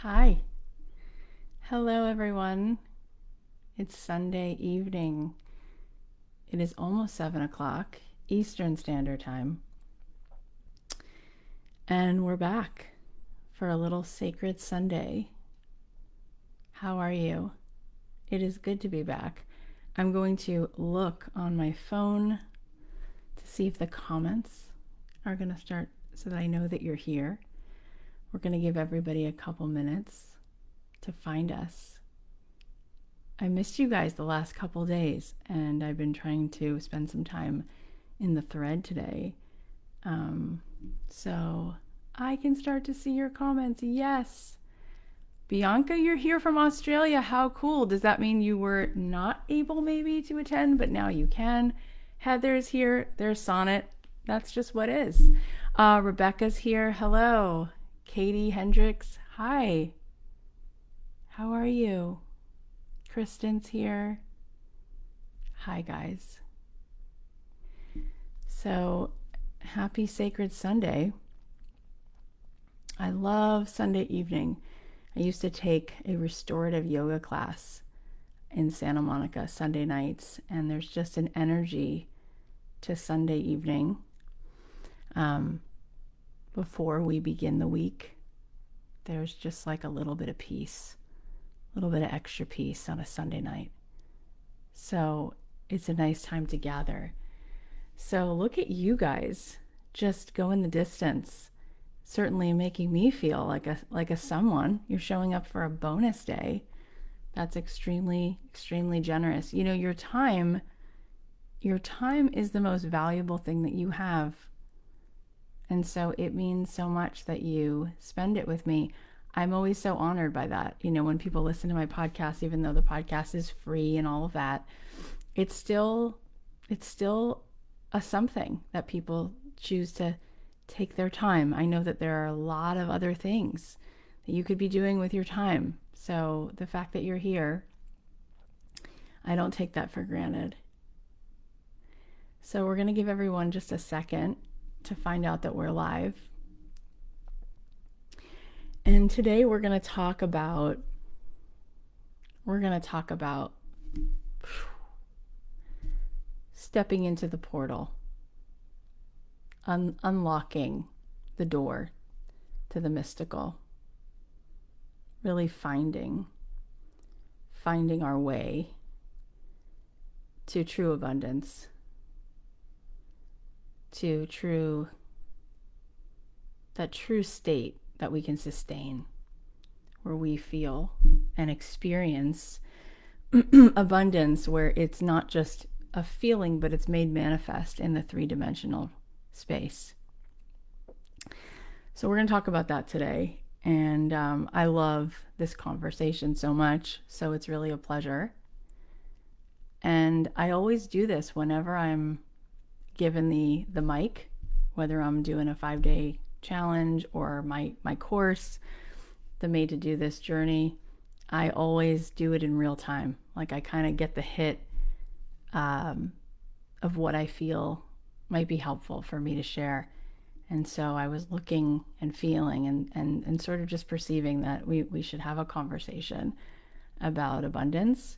Hi. Hello, everyone. It's Sunday evening. It is almost 7 o'clock Eastern Standard Time. And we're back for a little sacred Sunday. How are you? It is good to be back. I'm going to look on my phone to see if the comments are going to start so that I know that you're here. We're going to give everybody a couple minutes to find us. I missed you guys the last couple days, and I've been trying to spend some time in the thread today. So I can start to see your comments. Yes. Bianca, you're here from Australia. How cool. Does that mean you were not able maybe to attend, but now you can? Heather's here. There's Sonnet. That's just what is. Rebecca's here. Hello. Katie Hendricks. Hi. How are you? Kristen's here. Hi, guys. So, happy Sacred Sunday. I love Sunday evening. I used to take a restorative yoga class in Santa Monica Sunday nights, and there's just an energy to Sunday evening before we begin the week. There's just like a little bit of peace, a little bit of extra peace on a Sunday night. So it's a nice time to gather. So look at you guys just going the distance, certainly making me feel like a someone. You're showing up for a bonus day. That's extremely, extremely generous. You know, your time is the most valuable thing that you have. And so it means so much that you spend it with me. I'm always so honored by that. You know, when people listen to my podcast, even though the podcast is free and all of that, it's still a something that people choose to take their time. I know that there are a lot of other things that you could be doing with your time. So the fact that you're here, I don't take that for granted. So we're going to give everyone just a second to find out that we're live. And today we're going to talk about stepping into the portal, unlocking the door to the mystical, really finding our way to true abundance, to that true state that we can sustain, where we feel and experience abundance, where it's not just a feeling, but it's made manifest in the three-dimensional space. So we're going to talk about that today. And I love this conversation so much. So it's really a pleasure. And I always do this whenever I'm given the mic, whether I'm doing a 5-day challenge or my course, the Made to Do This journey. I always do it in real time. Like I kind of get the hit of what I feel might be helpful for me to share. And so I was looking and feeling and sort of just perceiving that we should have a conversation about abundance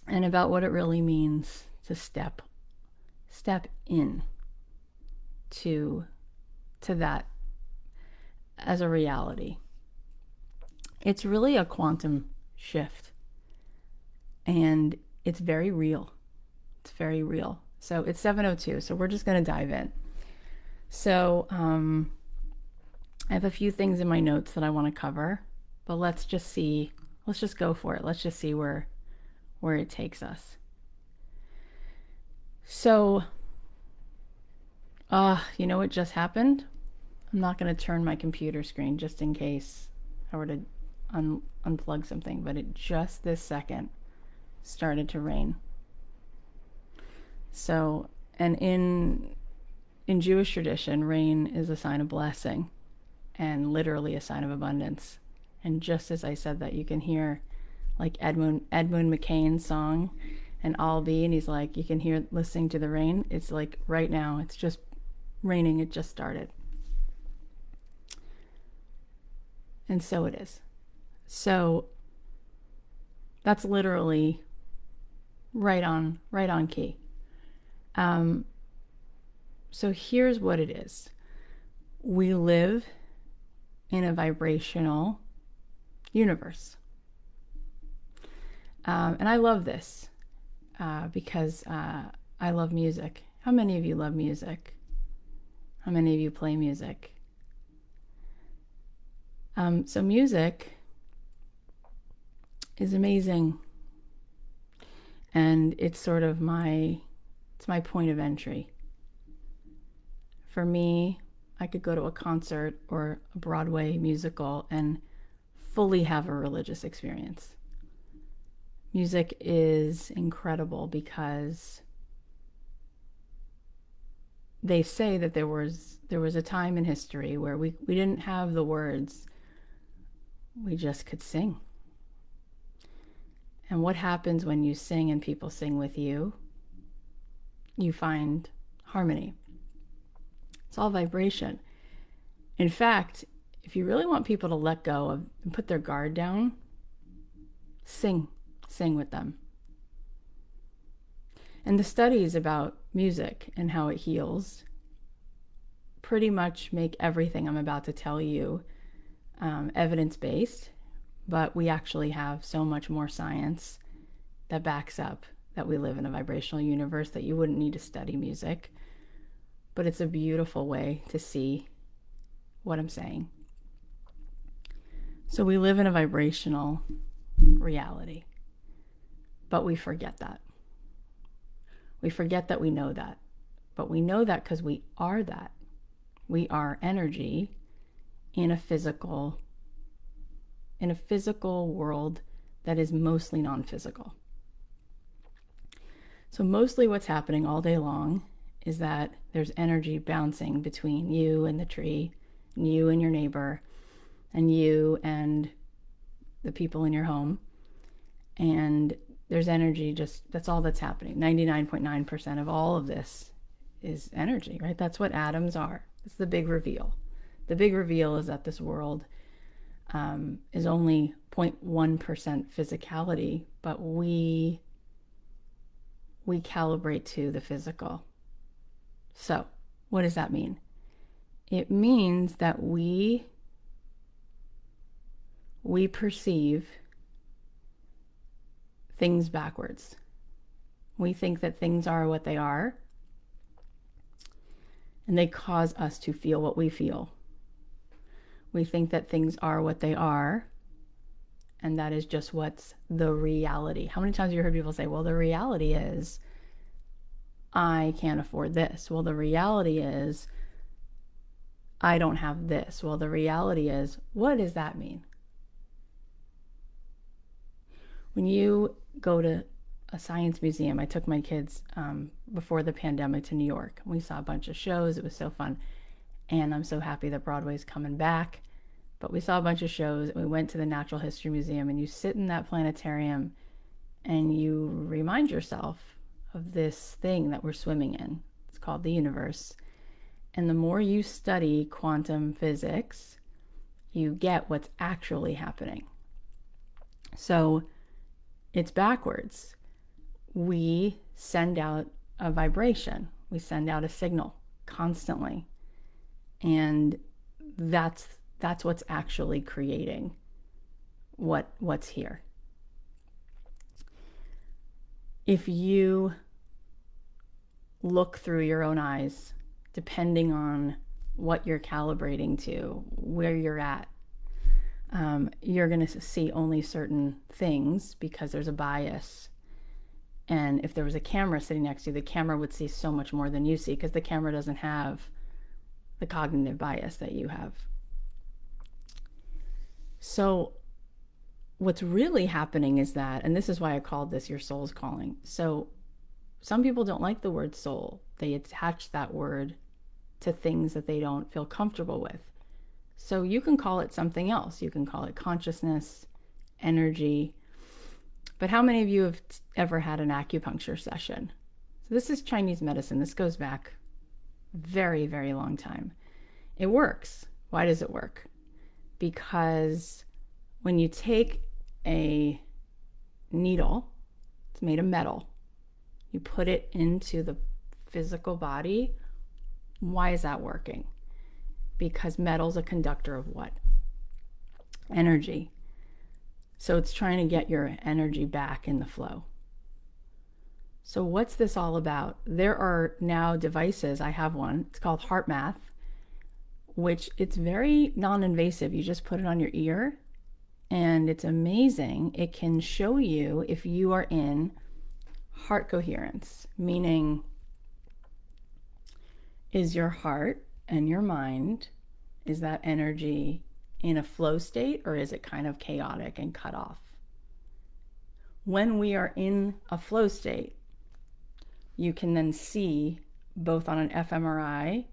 and about what it really means to step in to that as a reality. It's really a quantum shift, and it's very real. It's very real. So it's 7:02, so we're just going to dive in. So I have a few things in my notes that I want to cover, but let's just go for it. Let's just see where it takes us. So, you know what just happened? I'm not going to turn my computer screen just in case I were to unplug something, but it just this second started to rain. So, and in Jewish tradition, rain is a sign of blessing and literally a sign of abundance. And just as I said that, you can hear like Edmund McCain's song, and I'll be, and he's like, you can hear listening to the rain. It's like right now, it's just raining. It just started. And so it is. So that's literally right on key. So here's what it is. We live in a vibrational universe. And I love this because I love music. How many of you love music? How many of you play music? So music is amazing. And it's sort of my point of entry. For me, I could go to a concert or a Broadway musical and fully have a religious experience. Music is incredible because they say that there was a time in history where we didn't have the words, we just could sing. And what happens when you sing and people sing with you? You find harmony. It's all vibration. In fact, if you really want people to let go of and put their guard down, sing with them. And the studies about music and how it heals pretty much make everything I'm about to tell you evidence-based, but we actually have so much more science that backs up that we live in a vibrational universe that you wouldn't need to study music. But it's a beautiful way to see what I'm saying. So we live in a vibrational reality, but we forget that. We forget that we know that, but we know that because we are that. We are energy in a physical world that is mostly non-physical. So mostly what's happening all day long is that there's energy bouncing between you and the tree, and you and your neighbor, and you and the people in your home. And there's energy, just that's all that's happening. 99.9% of all of this is energy, right? That's what atoms are. It's the big reveal. The big reveal is that this world is only 0.1% physicality, but we calibrate to the physical. So what does that mean? It means that we perceive things backwards. We think that things are what they are, and they cause us to feel what we feel. We think that things are what they are, and that is just what's the reality. How many times have you heard people say, well, the reality is I can't afford this. Well, the reality is I don't have this. Well, the reality is, what does that mean? When you go to a science museum, I took my kids before the pandemic to New York. We saw a bunch of shows. It was so fun. And I'm so happy that Broadway's coming back. But we saw a bunch of shows. We went to the Natural History Museum, and you sit in that planetarium and you remind yourself of this thing that we're swimming in. It's called the universe. And the more you study quantum physics, you get what's actually happening. So it's backwards. We send out a vibration. We send out a signal constantly. And that's what's actually creating what's here. If you look through your own eyes, depending on what you're calibrating to, where you're at, you're going to see only certain things because there's a bias. And if there was a camera sitting next to you, the camera would see so much more than you see because the camera doesn't have the cognitive bias that you have. So what's really happening is that, and this is why I called this your soul's calling. So some people don't like the word soul. They attach that word to things that they don't feel comfortable with. So you can call it something else. You can call it consciousness, energy. But how many of you have ever had an acupuncture session? So this is Chinese medicine. This goes back very, very long time. It works. Why does it work? because when you take a needle, it's made of metal, you put it into the physical body, why is that working? Because metal's a conductor of what? Energy. So it's trying to get your energy back in the flow. So what's this all about? There are now devices. I have one. It's called Heart Math, which it's very non-invasive. You just put it on your ear and it's amazing. It can show you if you are in heart coherence, meaning is your heart and your mind, is that energy in a flow state, or is it kind of chaotic and cut off? When we are in a flow state, you can then see both on an fMRI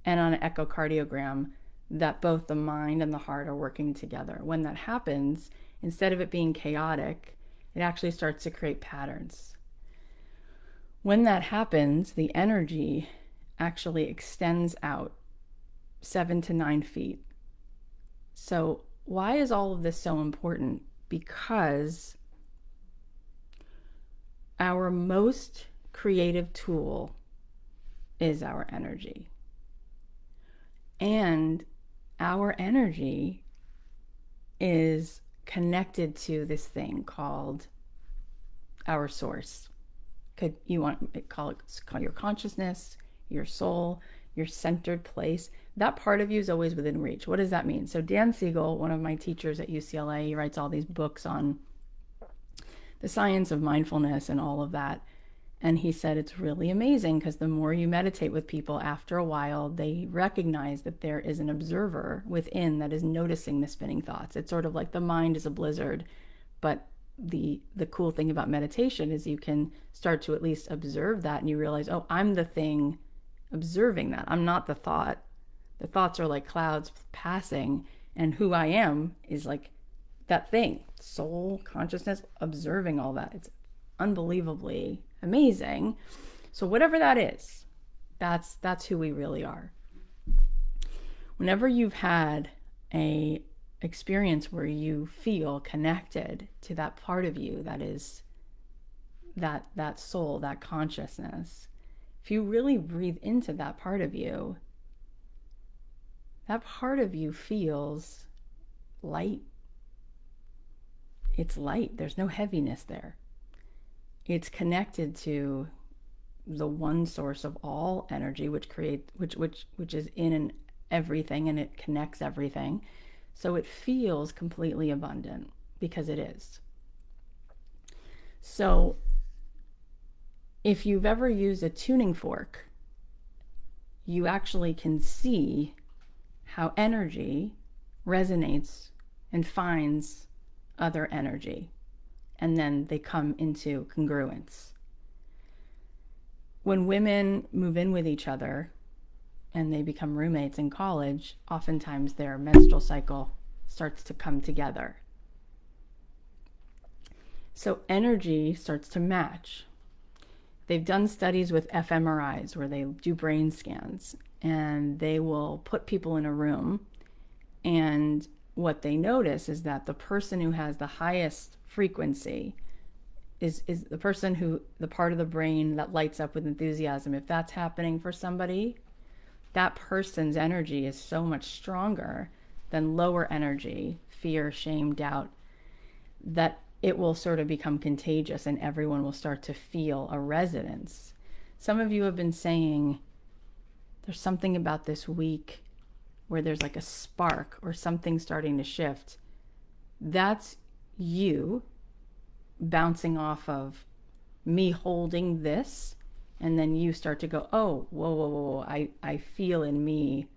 and on an echocardiogram that both the mind and the heart are working together. When that happens, instead of it being chaotic, it actually starts to create patterns. When that happens, the energy actually extends out 7 to 9 feet. So why is all of this so important? Because our most creative tool is our energy. And our energy is connected to this thing called our source. You want to call your consciousness, your soul, your centered place. That part of you is always within reach. What does that mean? So Dan Siegel, one of my teachers at UCLA, he writes all these books on the science of mindfulness and all of that. And he said it's really amazing because the more you meditate with people, after a while, they recognize that there is an observer within that is noticing the spinning thoughts. It's sort of like the mind is a blizzard, but the cool thing about meditation is you can start to at least observe that, and you realize, oh, I'm the thing observing that. I'm not the thought. The thoughts are like clouds passing, and who I am is like that thing, soul, consciousness, observing all that. It's unbelievably amazing. So whatever that is, that's who we really are. Whenever you've had a experience where you feel connected to that part of you that is that soul, that consciousness, if you really breathe into that part of you feels light. It's light. There's no heaviness there. It's connected to the one source of all energy, which is in everything, and it connects everything. So it feels completely abundant because it is. So if you've ever used a tuning fork, you actually can see how energy resonates and finds other energy, and then they come into congruence. When women move in with each other and they become roommates in college, oftentimes their menstrual cycle starts to come together. So energy starts to match. They've done studies with fMRIs where they do brain scans, and they will put people in a room, and what they notice is that the person who has the highest frequency is the person who, the part of the brain that lights up with enthusiasm. If that's happening for somebody, that person's energy is so much stronger than lower energy, fear, shame, doubt, that it will sort of become contagious and everyone will start to feel a resonance. Some of you have been saying there's something about this week where there's like a spark or something starting to shift. That's you bouncing off of me holding this, and then you start to go, oh, whoa, I feel in me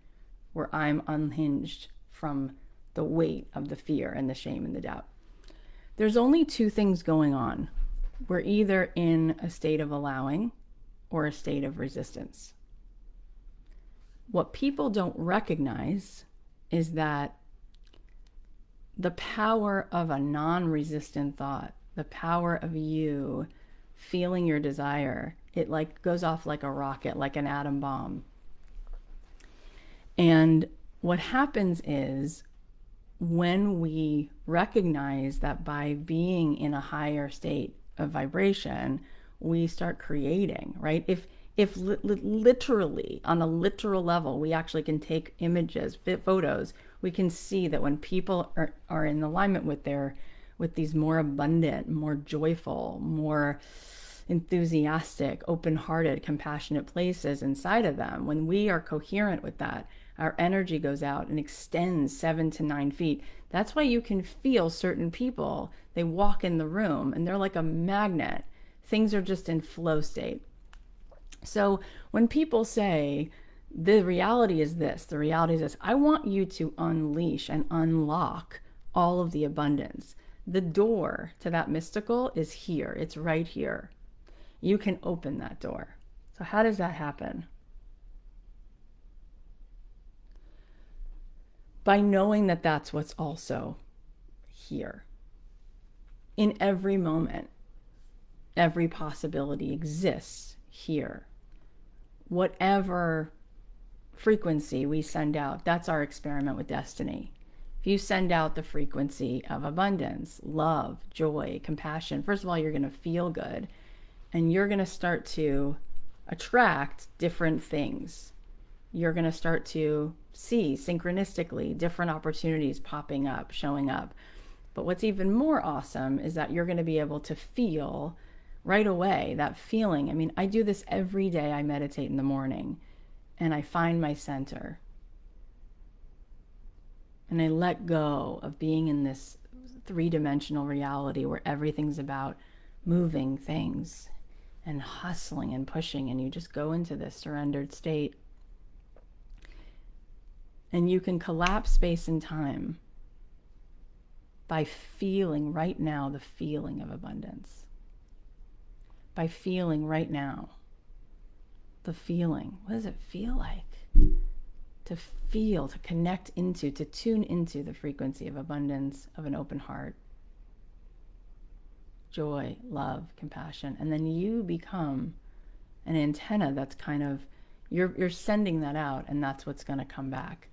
where I'm unhinged from the weight of the fear and the shame and the doubt. There's only two things going on. We're either in a state of allowing or a state of resistance. What people don't recognize is that the power of a non-resistant thought, the power of you feeling your desire, it like goes off like a rocket, like an atom bomb. And what happens is when we recognize that by being in a higher state of vibration, we start creating, right? If literally, on a literal level, we actually can take images, photos, we can see that when people are in alignment with these more abundant, more joyful, more enthusiastic, open-hearted, compassionate places inside of them, when we are coherent with that, our energy goes out and extends 7 to 9 feet. That's why you can feel certain people, they walk in the room and they're like a magnet. Things are just in flow state. So when people say, the reality is this, the reality is this, I want you to unleash and unlock all of the abundance. The door to that mystical is here. It's right here. You can open that door. So how does that happen? By knowing that that's what's also here. In every moment, every possibility exists here. Whatever frequency we send out, that's our experiment with destiny. If you send out the frequency of abundance, love, joy, compassion, first of all, you're going to feel good, and you're going to start to attract different things. You're going to start to see synchronistically different opportunities popping up, showing up. But what's even more awesome is that you're going to be able to feel right away that feeling. I mean, I do this every day. I meditate in the morning and I find my center. And I let go of being in this three-dimensional reality where everything's about moving things and hustling and pushing, and you just go into this surrendered state. And you can collapse space and time by feeling right now the feeling of abundance. By feeling right now the feeling. What does it feel like? To feel, to connect into, to tune into the frequency of abundance, of an open heart, joy, love, compassion. And then you become an antenna that's kind of, you're sending that out, and that's what's going to come back.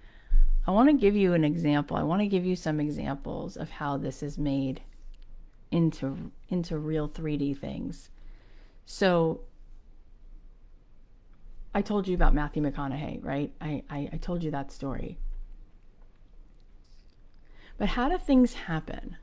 I want to give you an example. I want to give you some examples of how this is made into real 3D things. So I told you about Matthew McConaughey, right? I told you that story. But how do things happen?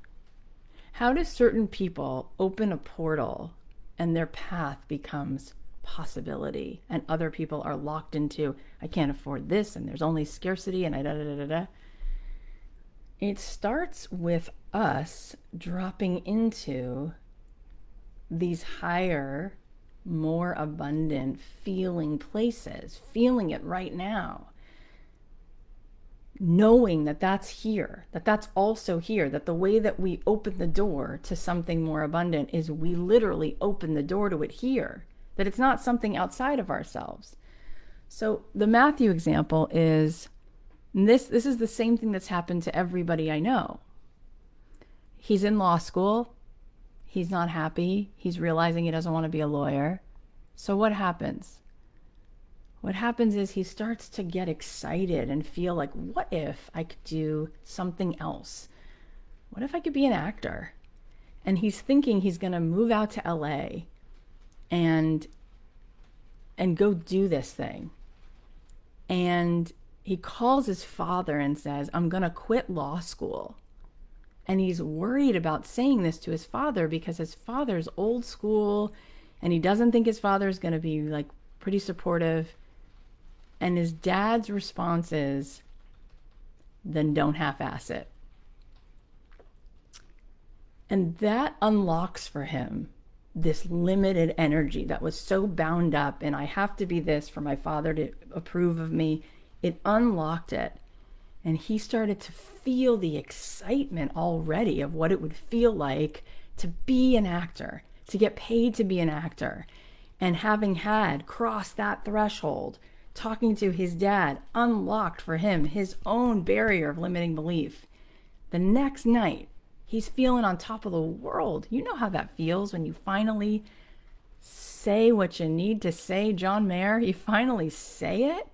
How do certain people open a portal and their path becomes possibility, and other people are locked into, I can't afford this, and there's only scarcity, and It starts with us dropping into these higher, more abundant feeling places, feeling it right now, knowing that that's here, that that's also here, that the way that we open the door to something more abundant is we literally open the door to it here, that it's not something outside of ourselves. So the Matthew example is, this is the same thing that's happened to everybody I know. He's in law school. He's not happy. He's realizing he doesn't want to be a lawyer. So what happens? What happens is he starts to get excited and feel like, what if I could do something else? What if I could be an actor? And he's thinking he's going to move out to LA and go do this thing. And he calls his father and says, I'm going to quit law school. And he's worried about saying this to his father because his father's old school and he doesn't think his father is going to be like pretty supportive. And his dad's response is, then don't half-ass it. And that unlocks for him this limited energy that was so bound up and I have to be this for my father to approve of me. It unlocked it. And he started to feel the excitement already of what it would feel like to be an actor, to get paid to be an actor. And having had crossed that threshold, talking to his dad unlocked for him his own barrier of limiting belief. The next night, he's feeling on top of the world. You know how that feels when you finally say what you need to say, John Mayer. You finally say it.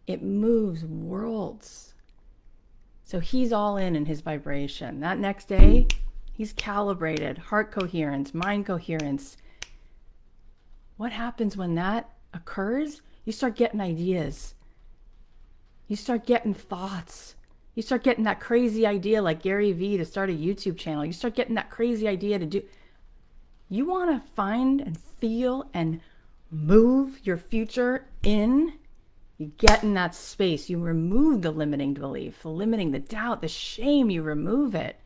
It moves worlds. So he's all in his vibration. That next day, he's calibrated, heart coherence, mind coherence. What happens when that occurs? You start getting ideas. You start getting thoughts. You start getting that crazy idea like Gary Vee to start a YouTube channel. You start getting that crazy idea to do. You want to find and feel and move your future in. You get in that space. You remove the limiting belief, the limiting, the doubt, the shame. You remove it.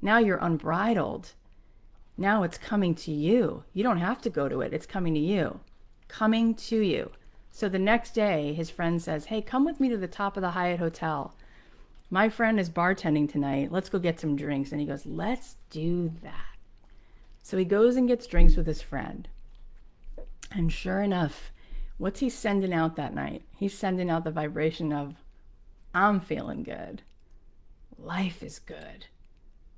Now you're unbridled. Now it's coming to you. You don't have to go to it. It's coming to you. Coming to you. So the next day, his friend says, hey, come with me to the top of the Hyatt Hotel. My friend is bartending tonight. Let's go get some drinks. And he goes, let's do that. So he goes and gets drinks with his friend. And sure enough, what's he sending out that night? He's sending out the vibration of, I'm feeling good. Life is good.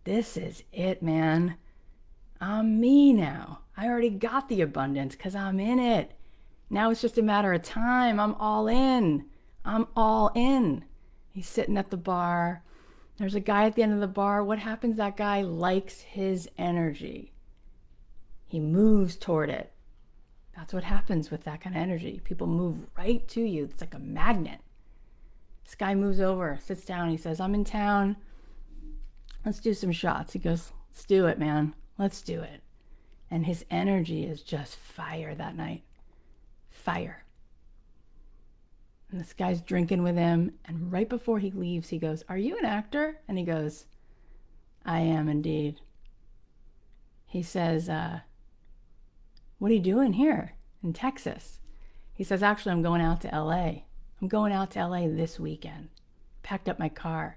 This is it, man. I'm me now. I already got the abundance because I'm in it. Now it's just a matter of time. I'm all in. I'm all in. He's sitting at the bar. There's a guy at the end of the bar. What happens? That guy likes his energy. He moves toward it. That's what happens with that kind of energy. People move right to you. It's like a magnet. This guy moves over, sits down. He says, I'm in town. Let's do some shots. He goes, let's do it, man. Let's do it. And his energy is just fire that night. Fire. And this guy's drinking with him. And right before he leaves, he goes, are you an actor? And he goes, I am indeed. He says, what are you doing here in Texas? He says, actually, I'm going out to LA. I'm going out to LA this weekend. Packed up my car.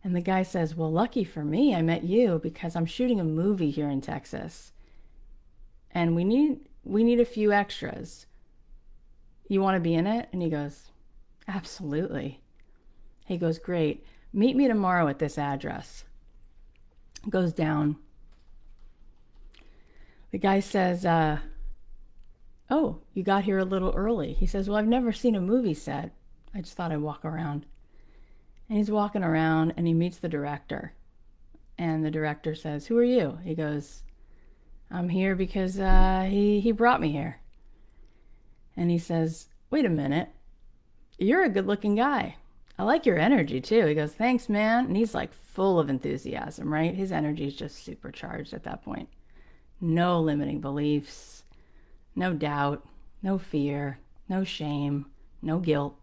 And the guy says, well, lucky for me, I met you because I'm shooting a movie here in Texas. And we need a few extras. You want to be in it? And he goes, absolutely. He goes, great. Meet me tomorrow at this address. Goes down. The guy says, oh, you got here a little early. He says, well, I've never seen a movie set. I just thought I'd walk around. And he's walking around and he meets the director. And the director says, who are you? He goes, I'm here because he brought me here. And he says, wait a minute. You're a good looking guy. I like your energy too. He goes, thanks, man. And he's like full of enthusiasm, right? His energy is just supercharged at that point. No limiting beliefs, no doubt, no fear, no shame, no guilt.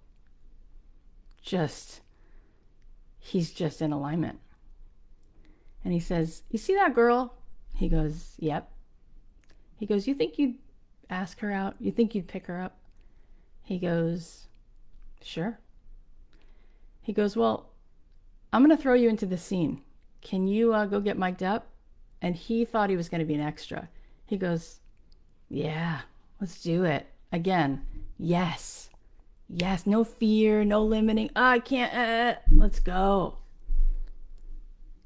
He's just in alignment. And he says, you see that girl? He goes, yep. He goes, you think you'd ask her out? You think you'd pick her up? He goes, sure. He goes, well, I'm going to throw you into the scene. Can you go get mic'd up? And he thought he was going to be an extra. He goes, yeah, let's do it. Again, yes. Yes, no fear, no limiting. Oh, I can't. Let's go.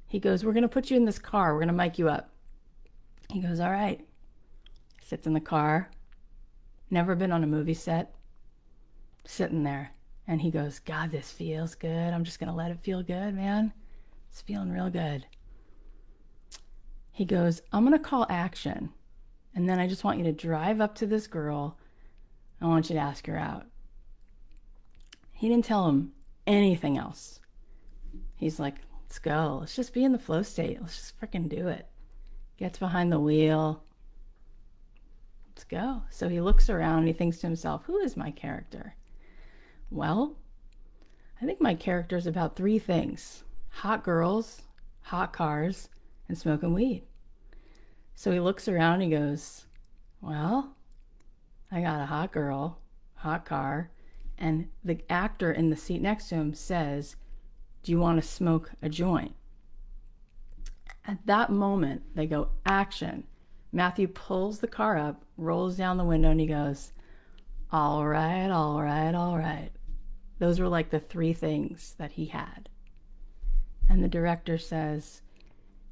He goes, we're going to put you in this car. We're going to mic you up. He goes, all right. Sits in the car. Never been on a movie set. Sitting there. And he goes, God, this feels good. I'm just going to let it feel good, man. It's feeling real good. He goes, I'm going to call action. And then I just want you to drive up to this girl. I want you to ask her out. He didn't tell him anything else. He's like, let's go. Let's just be in the flow state. Let's just freaking do it. Gets behind the wheel. Let's go. So he looks around and he thinks to himself, who is my character? Well, I think my character is about three things. Hot girls, hot cars, and smoking weed. So he looks around and he goes, well, I got a hot girl, hot car, and the actor in the seat next to him says, do you want to smoke a joint? At that moment, they go, action. Matthew pulls the car up, rolls down the window, and he goes, all right, all right, all right. Those were like the three things that he had. And the director says,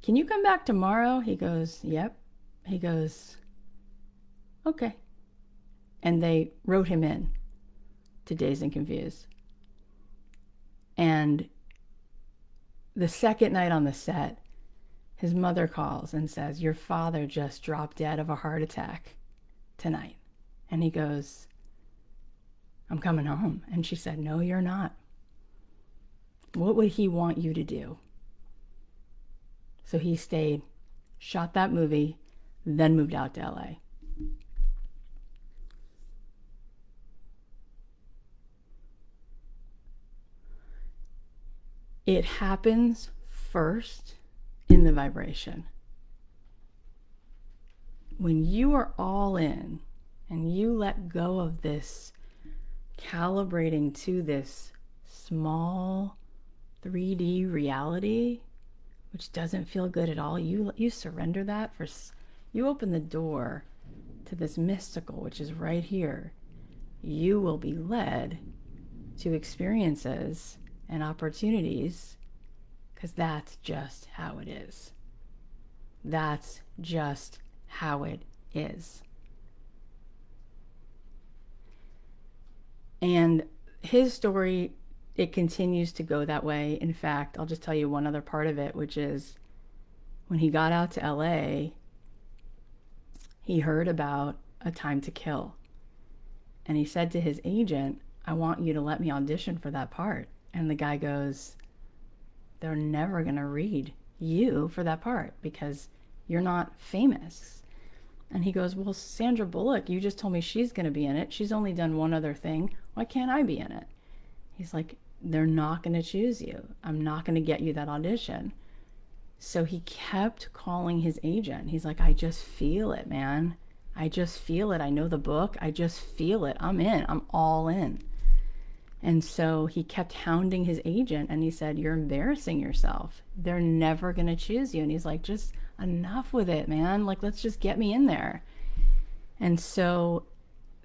can you come back tomorrow? He goes, yep. He goes, okay. And they wrote him in to Dazed and Confused. And the second night on the set, his mother calls and says, your father just dropped dead of a heart attack tonight. And he goes, I'm coming home. And she said, no, you're not. What would he want you to do? So he stayed, shot that movie, then moved out to LA. It happens first in the vibration. When you are all in and you let go of this calibrating to this small 3D reality, which doesn't feel good at all, you surrender that for, you open the door to this mystical, which is right here. You will be led to experiences and opportunities, because that's just how it is. That's just how it is. And his story, it continues to go that way. In fact, I'll just tell you one other part of it, which is when he got out to LA, he heard about A Time to Kill. And he said to his agent, I want you to let me audition for that part. And the guy goes, they're never going to read you for that part because you're not famous. And he goes, well, Sandra Bullock, you just told me she's going to be in it. She's only done one other thing. Why can't I be in it? He's like, they're not going to choose you. I'm not going to get you that audition. So he kept calling his agent. He's like, I just feel it, man. I just feel it. I know the book. I just feel it. I'm in. I'm all in. And so he kept hounding his agent and he said, you're embarrassing yourself. They're never going to choose you. And he's like, just enough with it, man. Like, let's just get me in there. And so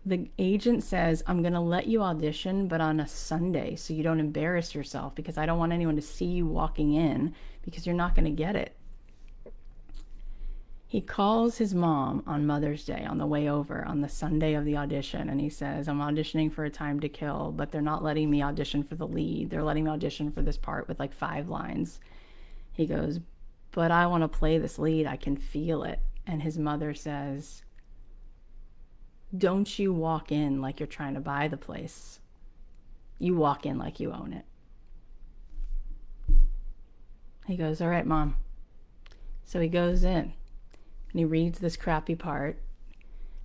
the agent says, I'm going to let you audition, but on a Sunday, so you don't embarrass yourself, because I don't want anyone to see you walking in, because you're not going to get it. He calls his mom on Mother's Day on the way over on the Sunday of the audition, and he says, I'm auditioning for A Time to Kill, but they're not letting me audition for the lead. They're letting me audition for this part with like 5 lines. He goes, but I want to play this lead. I can feel it. And his mother says, don't you walk in like you're trying to buy the place. You walk in like you own it. He goes, all right, Mom. So he goes in and he reads this crappy part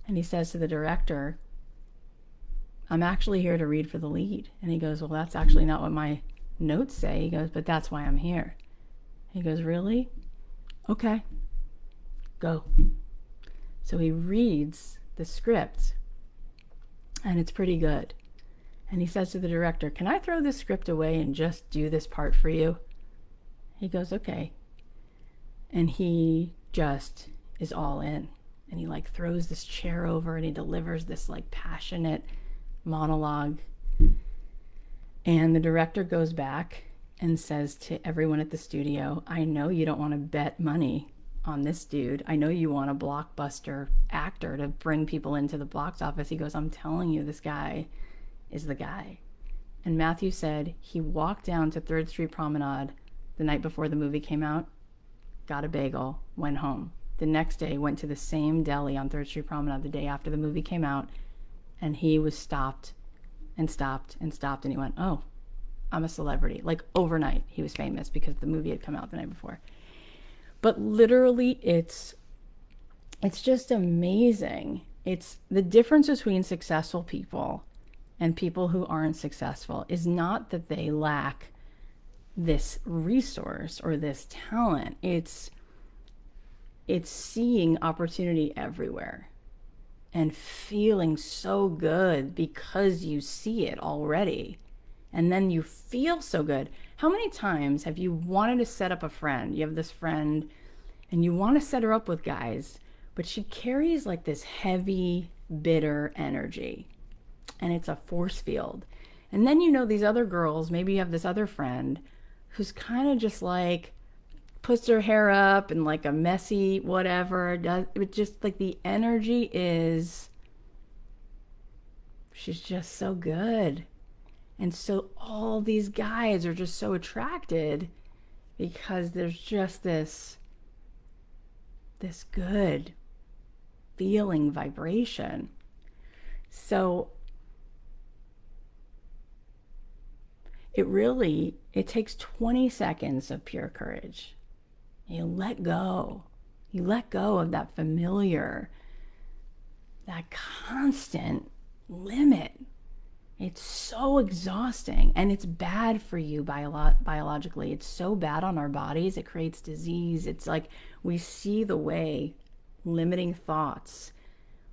and he says to the director, I'm actually here to read for the lead. And he goes, well, that's actually not what my notes say. He goes, but that's why I'm here. He goes, really? Okay, go. So he reads the script and it's pretty good. And he says to the director, can I throw this script away and just do this part for you? He goes, okay. And he just is all in. And he like throws this chair over and he delivers this like passionate monologue. And the director goes back and says to everyone at the studio, I know you don't want to bet money on this dude. I know you want a blockbuster actor to bring people into the box office. He goes, I'm telling you, this guy is the guy. And Matthew said he walked down to 3rd Street Promenade the night before the movie came out, got a bagel, went home. The next day went to the same deli on 3rd Street Promenade the day after the movie came out, and he was stopped and stopped and stopped, and he went, oh, I'm a celebrity. Like overnight, he was famous because the movie had come out the night before. But literally, it's just amazing. It's the difference between successful people and people who aren't successful is not that they lack this resource or this talent. It's seeing opportunity everywhere and feeling so good because you see it already. And then you feel so good. How many times have you wanted to set up a friend? You have this friend and you want to set her up with guys, but she carries like this heavy, bitter energy. And it's a force field. And then you know these other girls, maybe you have this other friend who's kind of just like puts her hair up and like a messy whatever. It just like the energy is, she's just so good. And so all these guys are just so attracted because there's just this good feeling vibration. So it takes 20 seconds of pure courage. You let go. You let go of that familiar, that constant limit. It's so exhausting, and it's bad for you biologically. It's so bad on our bodies. It creates disease. It's like we see the way limiting thoughts,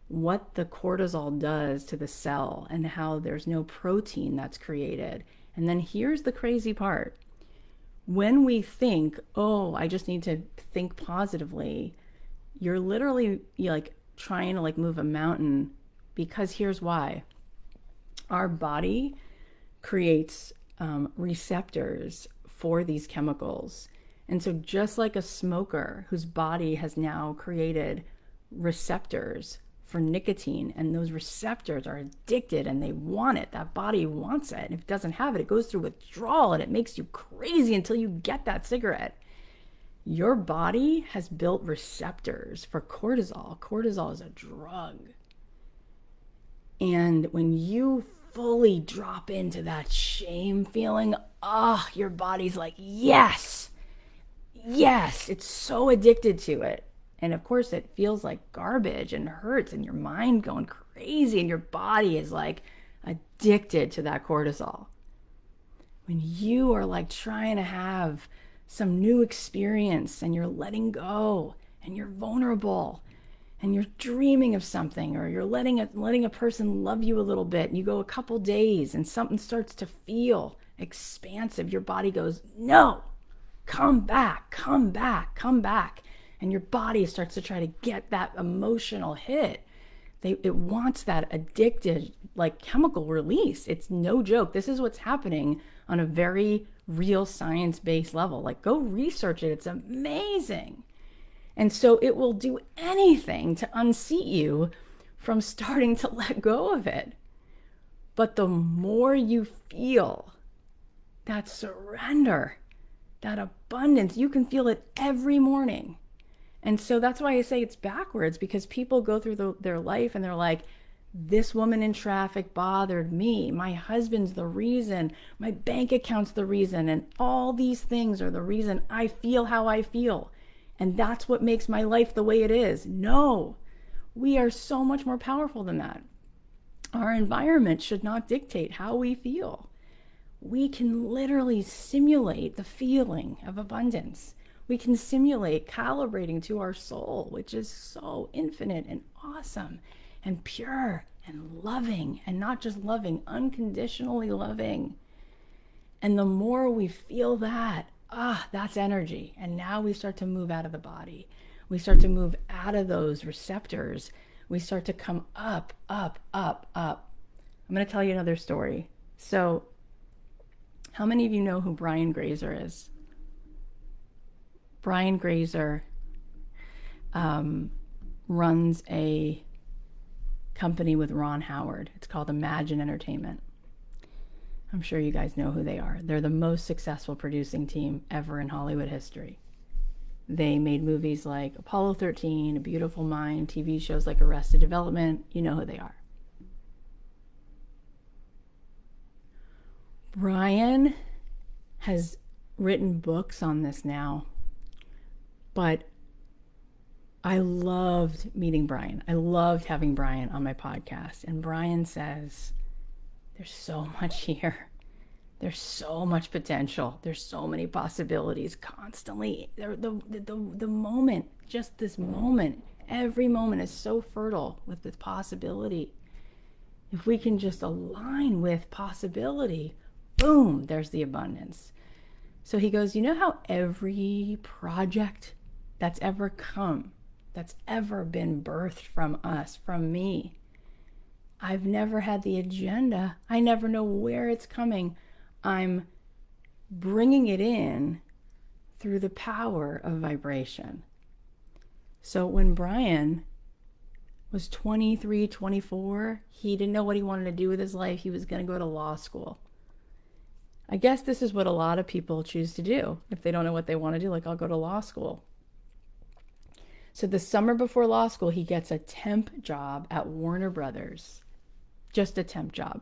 what the cortisol does to the cell, and how there's no protein that's created. And then here's the crazy part. When we think, oh, I just need to think positively, you're literally like trying to like move a mountain, because here's why. Our body creates receptors for these chemicals. And so just like a smoker whose body has now created receptors for nicotine, and those receptors are addicted and they want it, that body wants it. And if it doesn't have it, it goes through withdrawal and it makes you crazy until you get that cigarette. Your body has built receptors for cortisol. Cortisol is a drug. And when you fully drop into that shame feeling, your body's like, yes, it's so addicted to it. And of course it feels like garbage and hurts, and your mind going crazy, and your body is like addicted to that cortisol. When you are like trying to have some new experience, and you're letting go, and you're vulnerable, and you're dreaming of something, or you're letting a person love you a little bit, and you go a couple days and something starts to feel expansive, your body goes, no, come back. And your body starts to try to get that emotional hit. It wants that addicted like chemical release. It's no joke. This is what's happening on a very real science-based level. Like, go research it. It's amazing. And so it will do anything to unseat you from starting to let go of it. But the more you feel that surrender, that abundance, you can feel it every morning. And so that's why I say it's backwards, because people go through their life and they're like, this woman in traffic bothered me. My husband's the reason. My bank account's the reason. And all these things are the reason I feel how I feel. And that's what makes my life the way it is. No, we are so much more powerful than that. Our environment should not dictate how we feel. We can literally simulate the feeling of abundance. We can simulate calibrating to our soul, which is so infinite and awesome and pure and loving, and not just loving, unconditionally loving. And the more we feel that, that's energy. And now we start to move out of the body. We start to move out of those receptors. We start to come up, up, up, up. I'm going to tell you another story. So, how many of you know who Brian Grazer is? Brian Grazer runs a company with Ron Howard. It's called Imagine Entertainment. I'm sure you guys know who they are. They're the most successful producing team ever in Hollywood history. They made movies like Apollo 13, A Beautiful Mind, TV shows like Arrested Development. You know who they are. Brian has written books on this now, but I loved meeting Brian. I loved having Brian on my podcast. And Brian says, there's so much here. There's so much potential. There's so many possibilities constantly. The moment, just this moment, every moment is so fertile with this possibility. If we can just align with possibility, boom, there's the abundance. So he goes, you know how every project that's ever come, that's ever been birthed from us, from me, I've never had the agenda. I never know where it's coming. I'm bringing it in through the power of vibration. So when Brian was 23, 24, he didn't know what he wanted to do with his life. He was going to go to law school. I guess this is what a lot of people choose to do if they don't know what they want to do. Like, I'll go to law school. So the summer before law school, he gets a temp job at Warner Brothers, just a temp job.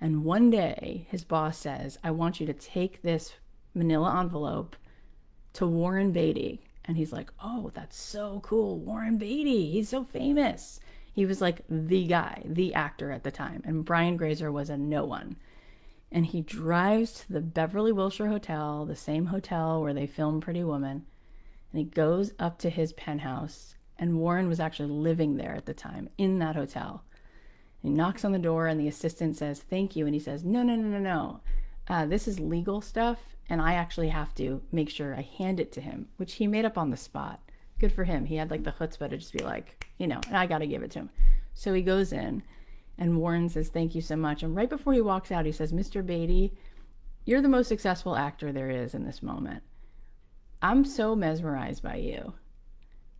And one day his boss says, I want you to take this manila envelope to Warren Beatty. And he's like, oh, that's so cool. Warren Beatty, he's so famous. He was like the guy, the actor at the time. And Brian Grazer was a no one. And he drives to the Beverly Wilshire Hotel, the same hotel where they filmed Pretty Woman. And he goes up to his penthouse. And Warren was actually living there at the time in that hotel. He knocks on the door and the assistant says, thank you. And he says, no. This is legal stuff. And I actually have to make sure I hand it to him, which he made up on the spot. Good for him. He had like the chutzpah to just be like, and I got to give it to him. So he goes in and Warren says, thank you so much. And right before he walks out, he says, Mr. Beatty, you're the most successful actor there is in this moment. I'm so mesmerized by you.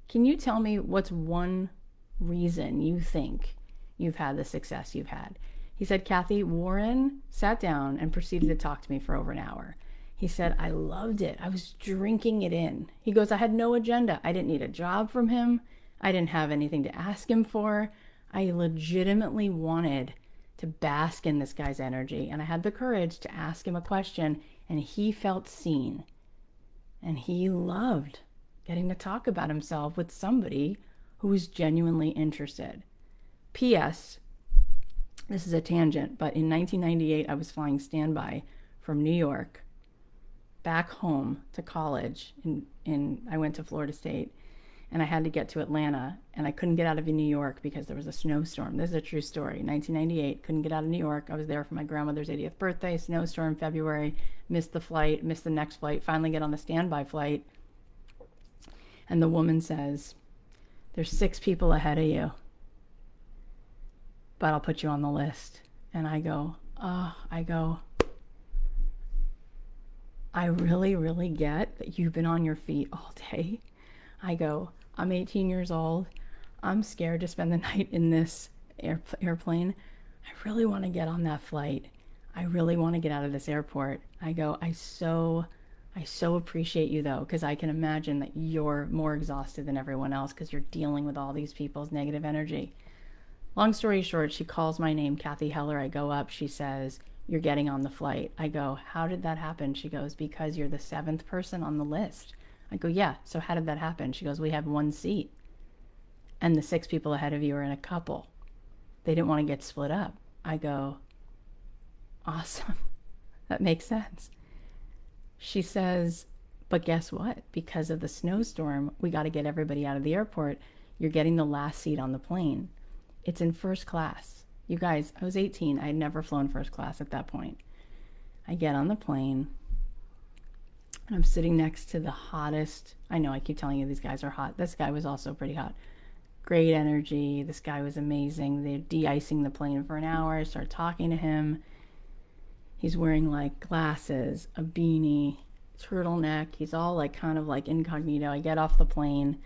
Can you tell me what's one reason you think you've had the success you've had? He said, Cathy, Warren sat down and proceeded to talk to me for over an hour. He said, I loved it. I was drinking it in. He goes, I had no agenda. I didn't need a job from him. I didn't have anything to ask him for. I legitimately wanted to bask in this guy's energy. And I had the courage to ask him a question, and he felt seen. And he loved getting to talk about himself with somebody who was genuinely interested. P.S. This is a tangent, but in 1998, I was flying standby from New York back home to college. I went to Florida State, and I had to get to Atlanta, and I couldn't get out of New York because there was a snowstorm. This is a true story. 1998, couldn't get out of New York. I was there for my grandmother's 80th birthday, snowstorm, February, missed the flight, missed the next flight, finally get on the standby flight, and the woman says, there's 6 people ahead of you, but I'll put you on the list. And I go, I really, really get that you've been on your feet all day. I go, I'm 18 years old. I'm scared to spend the night in this airplane. I really want to get on that flight. I really want to get out of this airport. I go, I so appreciate you though, because I can imagine that you're more exhausted than everyone else because you're dealing with all these people's negative energy. Long story short, she calls my name, Cathy Heller. I go up. She says, you're getting on the flight. I go, how did that happen? She goes, because you're the 7th person on the list. I go, yeah, so how did that happen? She goes, we had 1 seat. And the 6 people ahead of you are in a couple. They didn't want to get split up. I go, awesome. That makes sense. She says, but guess what? Because of the snowstorm, we got to get everybody out of the airport. You're getting the last seat on the plane. It's in first class. You guys, I was 18. I had never flown first class at that point. I get on the plane, and I'm sitting next to the hottest. I know I keep telling you these guys are hot. This guy was also pretty hot. Great energy. This guy was amazing. They're de-icing the plane for an hour. I start talking to him. He's wearing like glasses, a beanie, turtleneck. He's all like kind of like incognito. I get off the plane.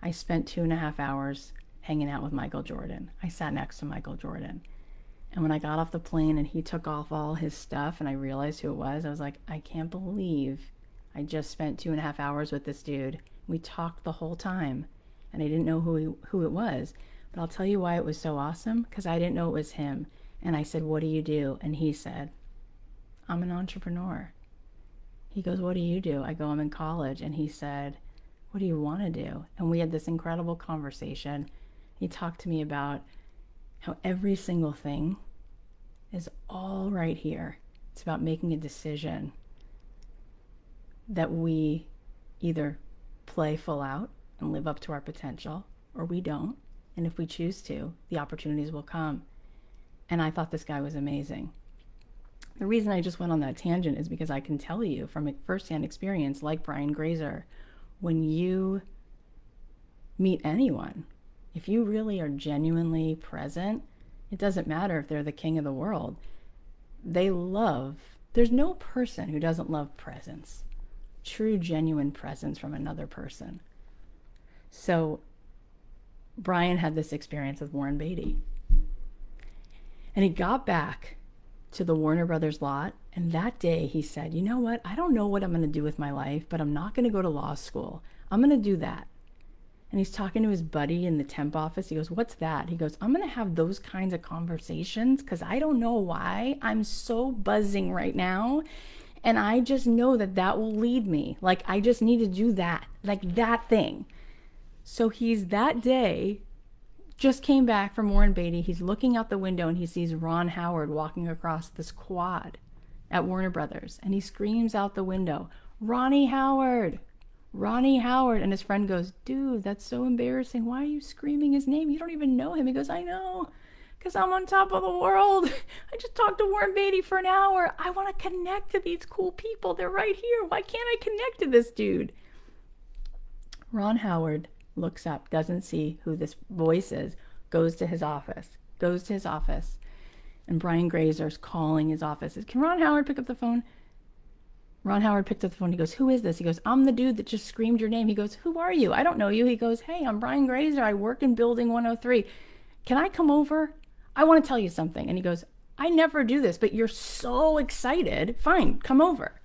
I spent 2.5 hours hanging out with Michael Jordan. I sat next to Michael Jordan. And when I got off the plane and he took off all his stuff and I realized who it was, I was like, I can't believe I just spent 2.5 hours with this dude. We talked the whole time and I didn't know who it was. But I'll tell you why it was so awesome, because I didn't know it was him. And I said, what do you do? And he said, I'm an entrepreneur. He goes, what do you do? I go, I'm in college. And he said, what do you want to do? And we had this incredible conversation. He talked to me about how every single thing is all right here. It's about making a decision that we either play full out and live up to our potential, or we don't. And if we choose to, the opportunities will come. And I thought this guy was amazing. The reason I just went on that tangent is because I can tell you from a firsthand experience, like Brian Grazer, when you meet anyone, if you really are genuinely present, it doesn't matter if they're the king of the world. There's no person who doesn't love presence, true, genuine presence from another person. So Brian had this experience with Warren Beatty. And he got back to the Warner Brothers lot. And that day he said, you know what? I don't know what I'm going to do with my life, but I'm not going to go to law school. I'm going to do that. And he's talking to his buddy in the temp office. He goes, what's that? He goes, I'm going to have those kinds of conversations because I don't know why. I'm so buzzing right now. And I just know that that will lead me. Like, I just need to do that, like that thing. So he's that day just came back from Warren Beatty. He's looking out the window and he sees Ron Howard walking across this quad at Warner Brothers. And he screams out the window, Ronnie Howard, Ronnie Howard. And his friend goes, dude, that's so embarrassing. Why are you screaming his name? You don't even know him. He goes, I know, because I'm on top of the world. I just talked to Warren Beatty for an hour. I want to connect to these cool people. They're right here. Why can't I connect to this dude? Ron Howard looks up, doesn't see who this voice is, goes to his office. And Brian Grazer's calling his office. Can Ron Howard pick up the phone? Ron Howard picked up the phone. He goes, who is this? He goes, I'm the dude that just screamed your name. He goes, who are you? I don't know you. He goes, hey, I'm Brian Grazer. I work in building 103. Can I come over? I want to tell you something. And he goes, I never do this, but you're so excited. Fine, come over.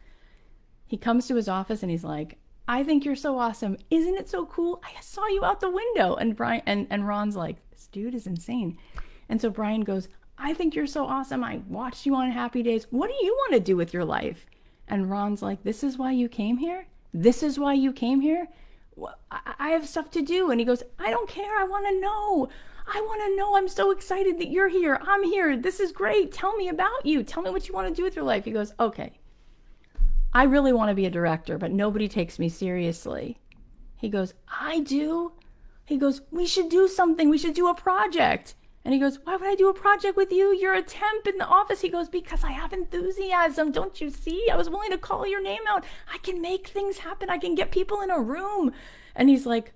He comes to his office and he's like, I think you're so awesome. Isn't it so cool? I saw you out the window. And Brian and Ron's like, this dude is insane. And so Brian goes, I think you're so awesome. I watched you on Happy Days. What do you want to do with your life? And Ron's like, this is why you came here? This is why you came here? Well, I have stuff to do. And he goes, I don't care. I want to know. I want to know. I'm so excited that you're here. I'm here. This is great. Tell me about you. Tell me what you want to do with your life. He goes, okay. I really want to be a director, but nobody takes me seriously. He goes, I do. He goes, we should do something. We should do a project. And he goes, why would I do a project with you? You're a temp in the office. He goes, because I have enthusiasm. Don't you see? I was willing to call your name out. I can make things happen. I can get people in a room. And he's like,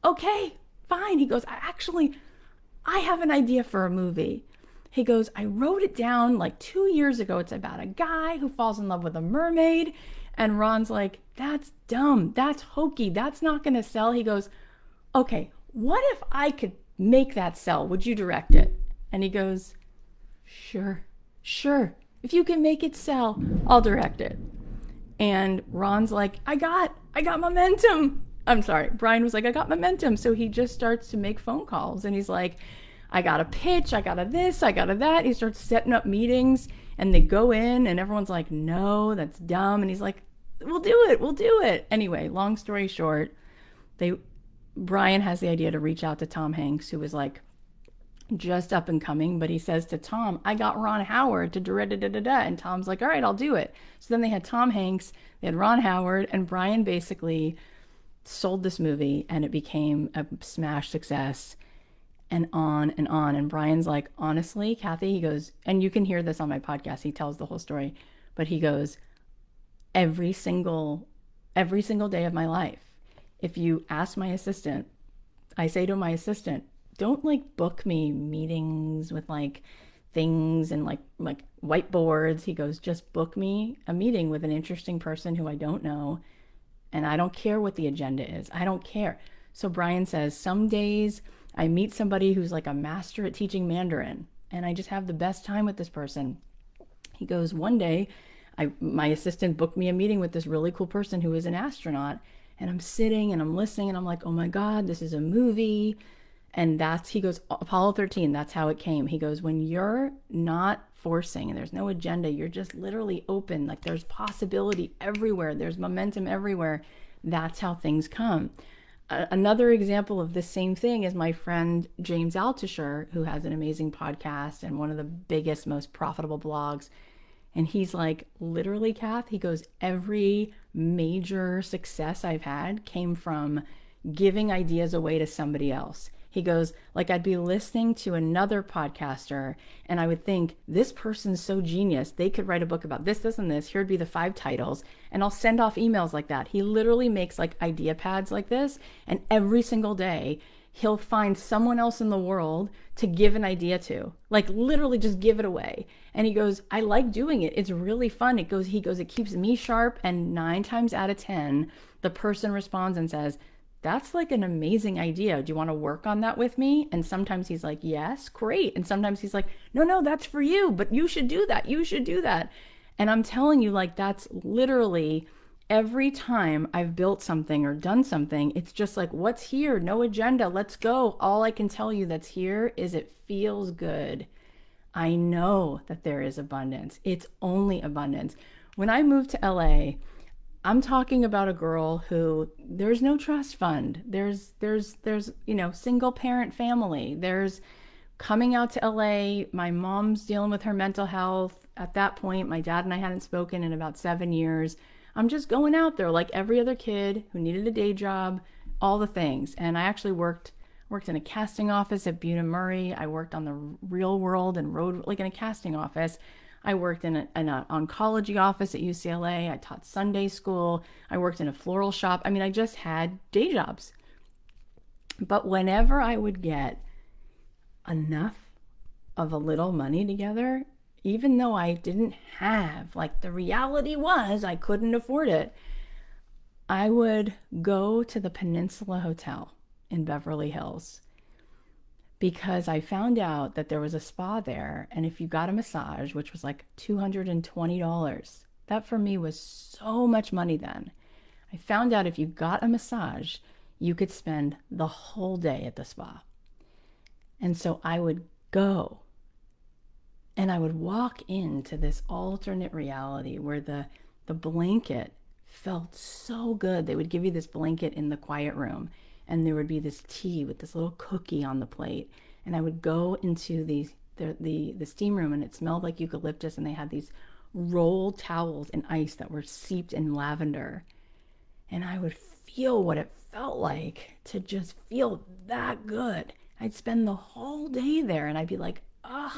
okay, fine. He goes, I have an idea for a movie. He goes, I wrote it down like 2 years ago. It's about a guy who falls in love with a mermaid. And Ron's like, that's dumb. That's hokey. That's not going to sell. He goes, okay, what if I could make that sell? Would you direct it? And he goes, sure. If you can make it sell, I'll direct it. And Ron's like, I got momentum. I'm sorry. Brian was like, I got momentum. So he just starts to make phone calls and he's like, I got a pitch, I got a this, I got a that. He starts setting up meetings and they go in and everyone's like, no, that's dumb. And he's like, we'll do it. Anyway, long story short, Brian has the idea to reach out to Tom Hanks, who was like just up and coming, but he says to Tom, I got Ron Howard to direct it, and Tom's like, all right, I'll do it. So then they had Tom Hanks, they had Ron Howard, and Brian basically sold this movie and it became a smash success. And on and on. And Brian's like, honestly, Cathy, he goes, and you can hear this on my podcast. He tells the whole story, but he goes, every single day of my life, if you ask my assistant, I say to my assistant, don't like book me meetings with like things and like whiteboards. He goes, just book me a meeting with an interesting person who I don't know. And I don't care what the agenda is. I don't care. So Brian says, some days I meet somebody who's like a master at teaching Mandarin and I just have the best time with this person. He goes, one day my assistant booked me a meeting with this really cool person who is an astronaut, and I'm sitting and I'm listening and I'm like, oh my God, this is a movie. And he goes, Apollo 13, that's how it came. He goes, when you're not forcing and there's no agenda, you're just literally open. Like there's possibility everywhere. There's momentum everywhere. That's how things come. Another example of this same thing is my friend James Altucher, who has an amazing podcast and one of the biggest, most profitable blogs. And he's like, literally, Kath, he goes, every major success I've had came from giving ideas away to somebody else. He goes, like, I'd be listening to another podcaster and I would think, this person's so genius. They could write a book about this, this, and this. Here'd be the 5 titles. And I'll send off emails like that. He literally makes like idea pads like this. And every single day, he'll find someone else in the world to give an idea to. Like literally just give it away. And he goes, I like doing it. It's really fun. He goes, it keeps me sharp. And 9 times out of 10, the person responds and says, That's like an amazing idea. Do you want to work on that with me? And sometimes he's like, yes, great. And sometimes he's like, no, that's for you, but you should do that. You should do that. And I'm telling you, like, that's literally every time I've built something or done something, it's just like, what's here? No agenda. Let's go. All I can tell you that's here is it feels good. I know that there is abundance. It's only abundance. When I moved to LA, I'm talking about a girl who there's no trust fund. There's single parent family. There's coming out to LA. My mom's dealing with her mental health. At that point, my dad and I hadn't spoken in about 7 years. I'm just going out there like every other kid who needed a day job, all the things. And I actually worked in a casting office at Butte and Murray. I worked on the real world and rode like in a casting office. I worked in an oncology office at UCLA. I taught Sunday school. I worked in a floral shop. I mean, I just had day jobs. But whenever I would get enough of a little money together, even though I didn't have, like the reality was I couldn't afford it, I would go to the Peninsula Hotel in Beverly Hills because I found out that there was a spa there. And if you got a massage, which was like $220, that for me was so much money then. I found out if you got a massage, you could spend the whole day at the spa. And so I would go and I would walk into this alternate reality where the blanket felt so good. They would give you this blanket in the quiet room, and there would be this tea with this little cookie on the plate. And I would go into the steam room, and it smelled like eucalyptus, and they had these rolled towels in ice that were seeped in lavender. And I would feel what it felt like to just feel that good. I'd spend the whole day there, and I'd be like,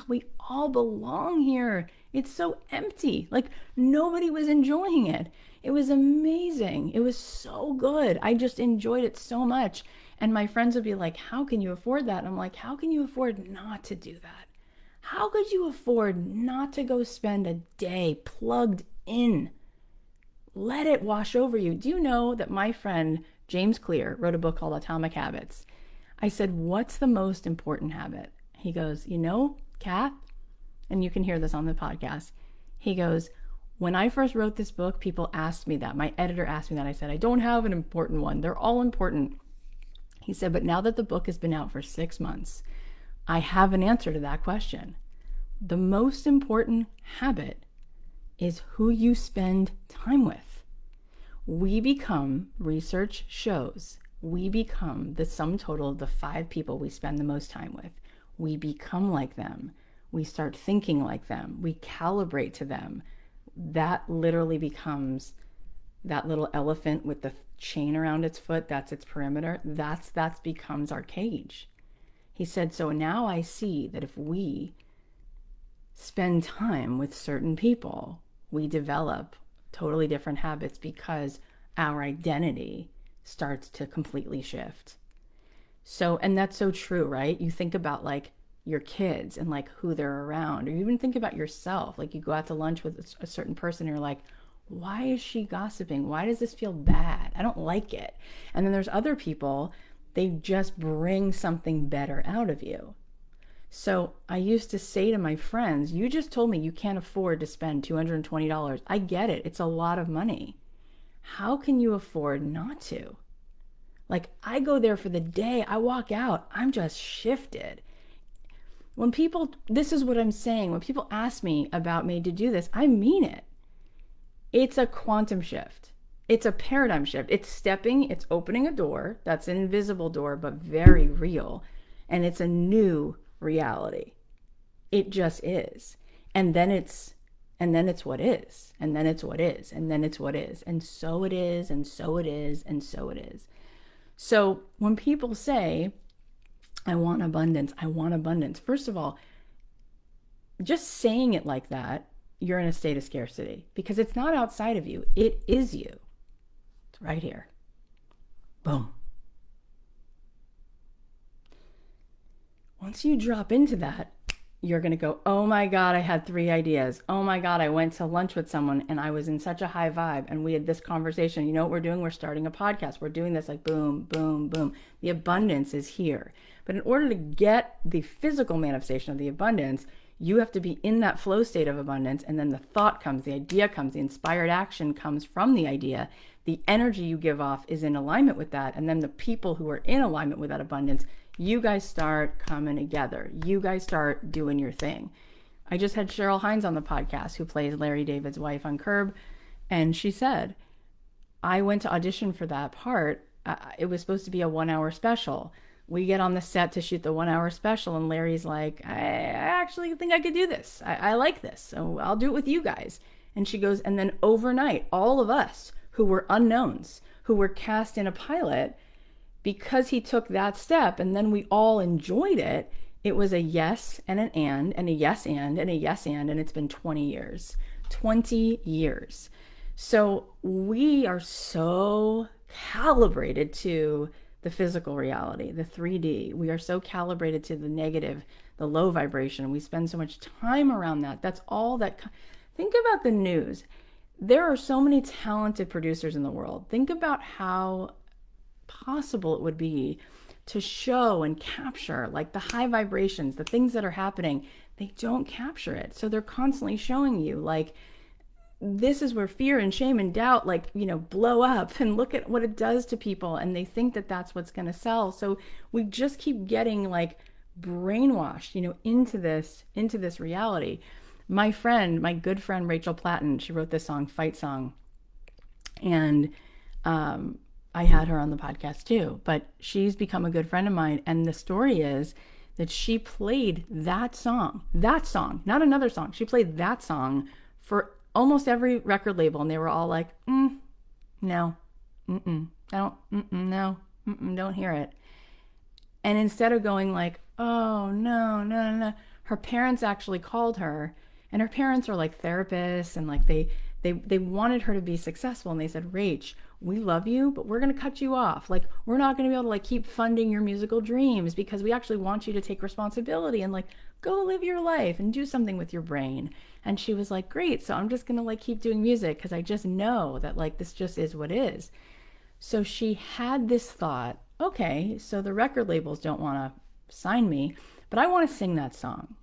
we all belong here. It's so empty. Like nobody was enjoying it. It was amazing. It was so good. I just enjoyed it so much. And my friends would be like, how can you afford that? And I'm like, how can you afford not to do that? How could you afford not to go spend a day plugged in? Let it wash over you. Do you know that my friend James Clear wrote a book called Atomic Habits? I said, what's the most important habit? He goes, Kath, and you can hear this on the podcast. He goes, when I first wrote this book, people asked me that. My editor asked me that. I said, I don't have an important one. They're all important. He said, but now that the book has been out for 6 months, I have an answer to that question. The most important habit is who you spend time with. We become, research shows, we become the sum total of the 5 people we spend the most time with. We become like them. We start thinking like them. We calibrate to them. That literally becomes that little elephant with the chain around its foot. That's its perimeter. That becomes our cage. He said, so now I see that if we spend time with certain people, we develop totally different habits because our identity starts to completely shift. So, and that's so true, right? You think about like your kids and like who they're around, or you even think about yourself. Like you go out to lunch with a certain person and you're like, why is she gossiping? Why does this feel bad? I don't like it. And then there's other people, they just bring something better out of you. So I used to say to my friends, you just told me you can't afford to spend $220. I get it. It's a lot of money. How can you afford not to? Like I go there for the day, I walk out, I'm just shifted. When people, this is what I'm saying, when people ask me about me to do this, I mean it. It's a quantum shift. It's a paradigm shift. It's opening a door. That's an invisible door, but very real. And it's a new reality. It just is. And then it's what is. And then it's what is. And then it's what is. And so it is. And so it is. And so it is. So when people say, I want abundance, first of all, just saying it like that, you're in a state of scarcity because it's not outside of you. It is you. It's right here. Boom. Once you drop into that, you're going to go, oh my God, I had 3 ideas. Oh my God, I went to lunch with someone and I was in such a high vibe and we had this conversation. You know what we're doing? We're starting a podcast. We're doing this like boom, boom, boom. The abundance is here. But in order to get the physical manifestation of the abundance, you have to be in that flow state of abundance. And then the thought comes, the idea comes, the inspired action comes from the idea. The energy you give off is in alignment with that. And then the people who are in alignment with that abundance, you guys start coming together. You guys start doing your thing. I just had Cheryl Hines on the podcast, who plays Larry David's wife on Curb. And she said, I went to audition for that part. It was supposed to be a 1-hour special. We get on the set to shoot the 1-hour special. And Larry's like, I actually think I could do this. I like this. So I'll do it with you guys. And she goes, and then overnight, all of us who were unknowns, who were cast in a pilot, because he took that step and then we all enjoyed it, it was a yes and an and a yes and a yes and it's been 20 years. 20 years. So we are so calibrated to the physical reality, the 3D. We are so calibrated to the negative, the low vibration. We spend so much time around that. That's all that. Think about the news. There are so many talented producers in the world. Think about how possible it would be to show and capture like the high vibrations, the things that are happening. They don't capture it. So they're constantly showing you like, this is where fear and shame and doubt, like, you know, blow up, and look at what it does to people. And they think that that's what's going to sell. So we just keep getting like brainwashed, you know, into this reality. My good friend, Rachel Platten, she wrote this song, Fight Song. And, I had her on the podcast too, but she's become a good friend of mine. And the story is that she played that song, not another song. She played that song for almost every record label. And they were all like, no, don't hear it. And instead of going like, oh, no, her parents actually called her, and her parents are like therapists, and like they wanted her to be successful. And they said, Rach, we love you, but we're going to cut you off. Like, we're not going to be able to like keep funding your musical dreams, because we actually want you to take responsibility and like go live your life and do something with your brain. And she was like, great. So I'm just going to like keep doing music, because I just know that like this just is what is. So she had this thought, okay, so the record labels don't want to sign me, but I want to sing that song.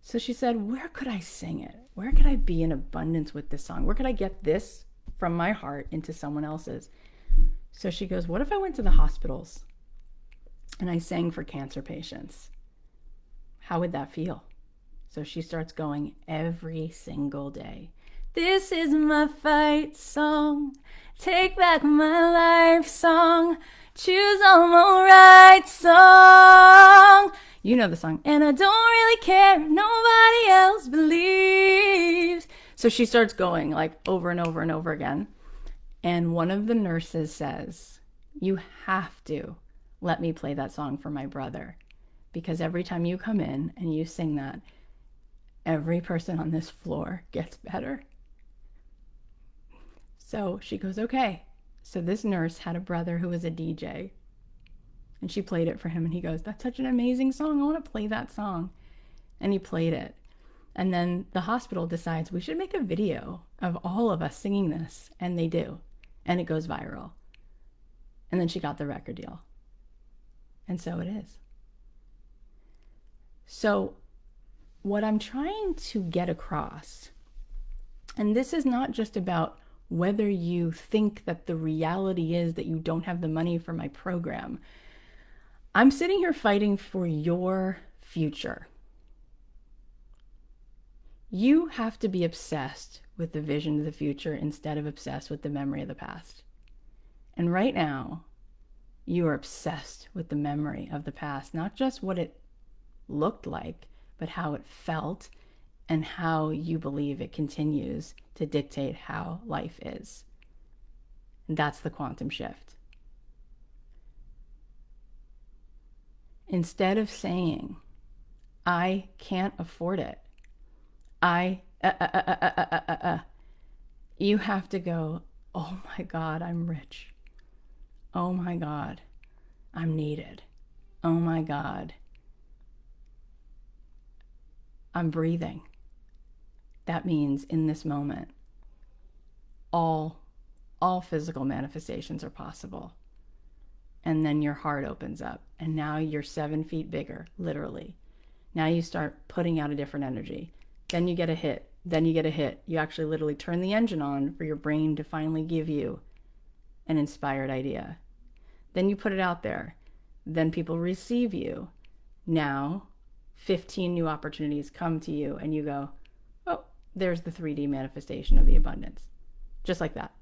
So she said, where could I sing it? Where could I be in abundance with this song? Where could I get this from my heart into someone else's? So she goes, what if I went to the hospitals and I sang for cancer patients? How would that feel? So she starts going every single day. This is my fight song. Take back my life song. Choose on my right song. You know the song. And I don't really care if nobody else believes. So she starts going like over and over and over again. And one of the nurses says, you have to let me play that song for my brother, because every time you come in and you sing that, every person on this floor gets better. So she goes, okay. So this nurse had a brother who was a DJ, and she played it for him, and he goes, that's such an amazing song. I want to play that song. And he played it. And then the hospital decides we should make a video of all of us singing this. And they do. And it goes viral. And then she got the record deal. And so it is. So what I'm trying to get across, and this is not just about whether you think that the reality is that you don't have the money for my program. I'm sitting here fighting for your future. You have to be obsessed with the vision of the future instead of obsessed with the memory of the past. And right now, you are obsessed with the memory of the past, not just what it looked like, but how it felt and how you believe it continues to dictate how life is. And that's the quantum shift. Instead of saying, I can't afford it, you have to go, oh my God, I'm rich. Oh my God, I'm needed. Oh my God, I'm breathing. That means in this moment, all physical manifestations are possible. And then your heart opens up, and now you're 7 feet bigger, literally. Now you start putting out a different energy. Then you get a hit. Then you get a hit. You actually literally turn the engine on for your brain to finally give you an inspired idea. Then you put it out there. Then people receive you. Now 15 new opportunities come to you, and you go, oh, there's the 3D manifestation of the abundance. Just like that.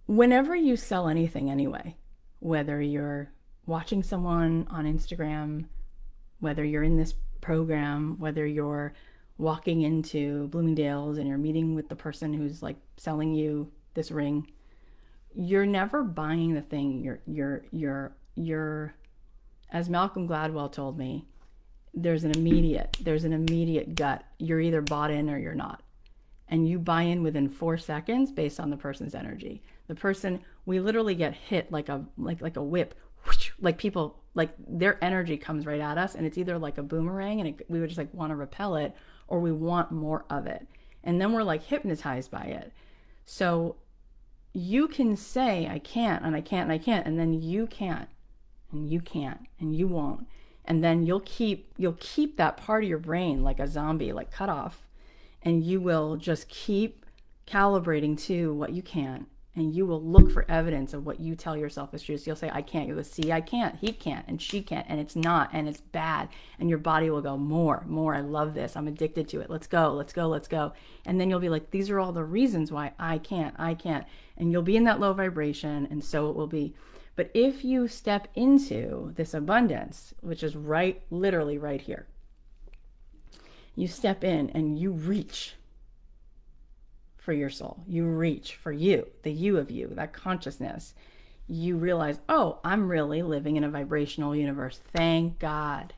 Whenever you sell anything anyway, whether you're watching someone on Instagram, whether you're in this program, whether you're walking into Bloomingdale's and you're meeting with the person who's like selling you this ring, you're never buying the thing. You're as Malcolm Gladwell told me, there's an immediate gut. You're either bought in or you're not. And you buy in within 4 seconds based on the person's energy. The person, we literally get hit like a whip, like people, like their energy comes right at us, and it's either like a boomerang, and we would just like want to repel it, or we want more of it. And then we're like hypnotized by it. So you can say, I can't, and I can't, and I can't, and then you can't, and you can't, and you won't. And then you'll keep that part of your brain like a zombie, like cut off. And you will just keep calibrating to what you can. And you will look for evidence of what you tell yourself is true. So you'll say, I can't. You'll go, see, I can't. He can't. And she can't. And it's not. And it's bad. And your body will go, more. I love this. I'm addicted to it. Let's go. Let's go. Let's go. And then you'll be like, these are all the reasons why I can't. And you'll be in that low vibration. And so it will be. But if you step into this abundance, which is literally right here, you step in and you reach for your soul. You reach for you, the you of you, that consciousness. You realize, oh, I'm really living in a vibrational universe. Thank God.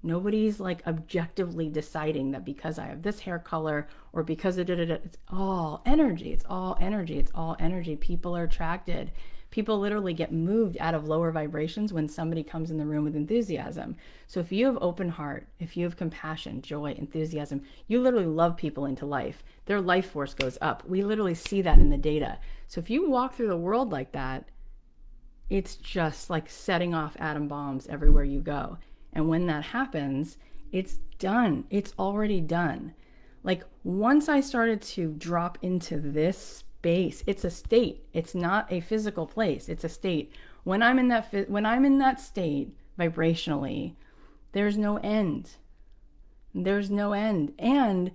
Nobody's like objectively deciding that because I have this hair color or because of it's all energy. It's all energy. It's all energy. People are attracted. People literally get moved out of lower vibrations when somebody comes in the room with enthusiasm. So if you have open heart, if you have compassion, joy, enthusiasm, you literally love people into life. Their life force goes up. We literally see that in the data. So if you walk through the world like that, it's just like setting off atom bombs everywhere you go. And when that happens, it's done. It's already done. Like once I started to drop into this space, it's a state. It's not a physical place. It's a state. When I'm in that state vibrationally, there's no end. There's no end. And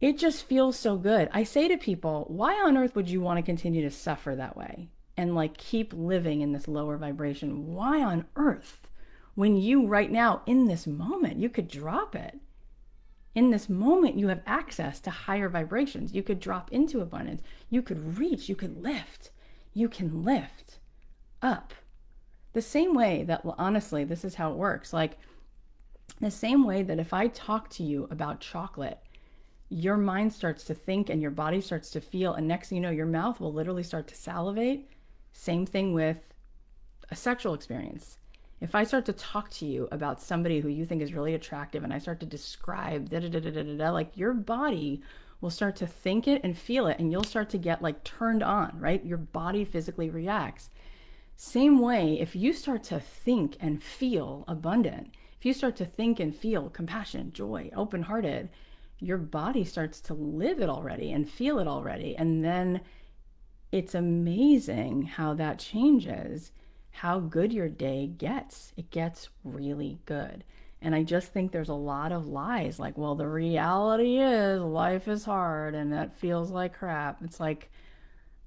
it just feels so good. I say to people, why on earth would you want to continue to suffer that way and like keep living in this lower vibration? Why on earth? When you right now in this moment, you could drop it. In this moment, you have access to higher vibrations. You could drop into abundance. You could reach. You could lift. You can lift up. The same way that, well, honestly, this is how it works. Like the same way that if I talk to you about chocolate, your mind starts to think and your body starts to feel. And next thing you know, your mouth will literally start to salivate. Same thing with a sexual experience. If I start to talk to you about somebody who you think is really attractive and I start to describe like your body will start to think it and feel it, and you'll start to get like turned on, right? Your body physically reacts. Same way, if you start to think and feel abundant, if you start to think and feel compassion, joy, open-hearted, your body starts to live it already and feel it already. And then it's amazing how that changes how good your day gets. It gets really good. And I just think there's a lot of lies like, well, the reality is life is hard and that feels like crap. It's like,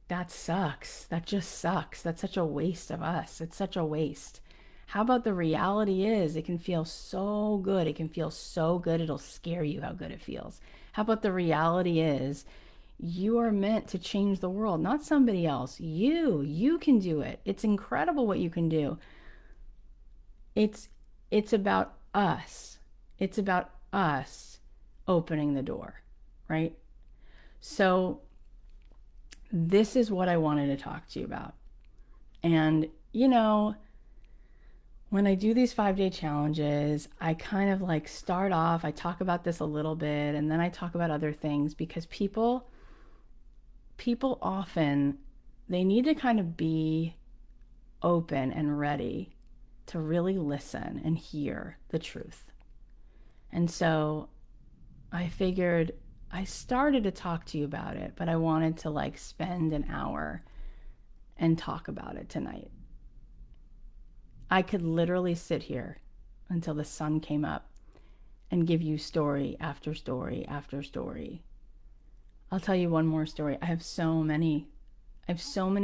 that sucks. That just sucks. That's such a waste of us. It's such a waste. How about the reality is it can feel so good. It can feel so good. It'll scare you how good it feels. How about the reality is you are meant to change the world, not somebody else. You can do it. It's incredible what you can do. It's about us. It's about us opening the door, right? So this is what I wanted to talk to you about. And, you know, when I do these 5-day challenges, I kind of like start off, I talk about this a little bit, and then I talk about other things because people often, they need to kind of be open and ready to really listen and hear the truth. And so I figured I started to talk to you about it, but I wanted to like spend an hour and talk about it tonight. I could literally sit here until the sun came up and give you story after story after story. I'll tell you one more story. I have so many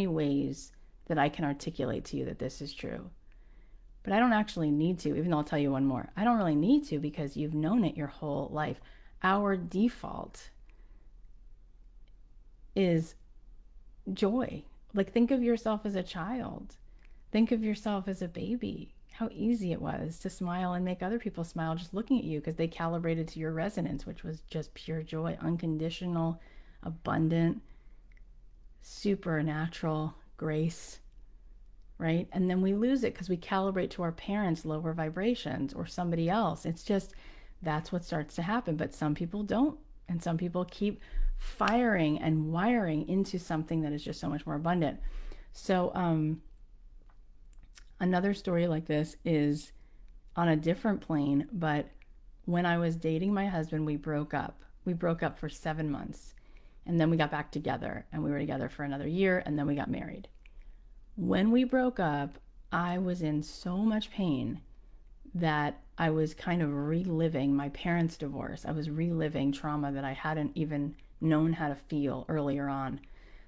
ways that I can articulate to you that this is true. But I don't actually need to, even though I'll tell you one more. I don't really need to because you've known it your whole life. Our default is joy. Like, think of yourself as a child. Think of yourself as a baby. How easy it was to smile and make other people smile just looking at you because they calibrated to your resonance, which was just pure joy, unconditional, abundant, supernatural grace, right? And then we lose it because we calibrate to our parents' lower vibrations or somebody else. It's just, that's what starts to happen. But some people don't. And some people keep firing and wiring into something that is just so much more abundant. So, another story like this is on a different plane, but when I was dating my husband, we broke up. We broke up for 7 months, and then we got back together, and we were together for another year, and then we got married. When we broke up, I was in so much pain that I was kind of reliving my parents' divorce. I was reliving trauma that I hadn't even known how to feel earlier on.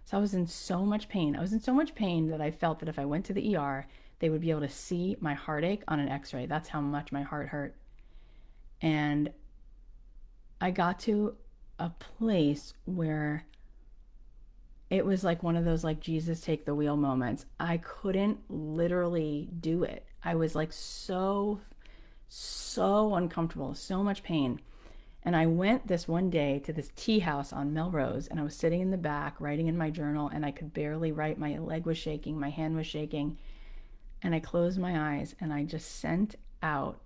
So I was in so much pain. I was in so much pain that I felt that if I went to the ER, they would be able to see my heartache on an x-ray. That's how much my heart hurt. And I got to a place where it was like one of those like Jesus take the wheel moments. I couldn't literally do it. I was like so uncomfortable, so much pain. And I went this one day to this tea house on Melrose, and I was sitting in the back writing in my journal, and I could barely write. My leg was shaking, my hand was shaking. And I closed my eyes and I just sent out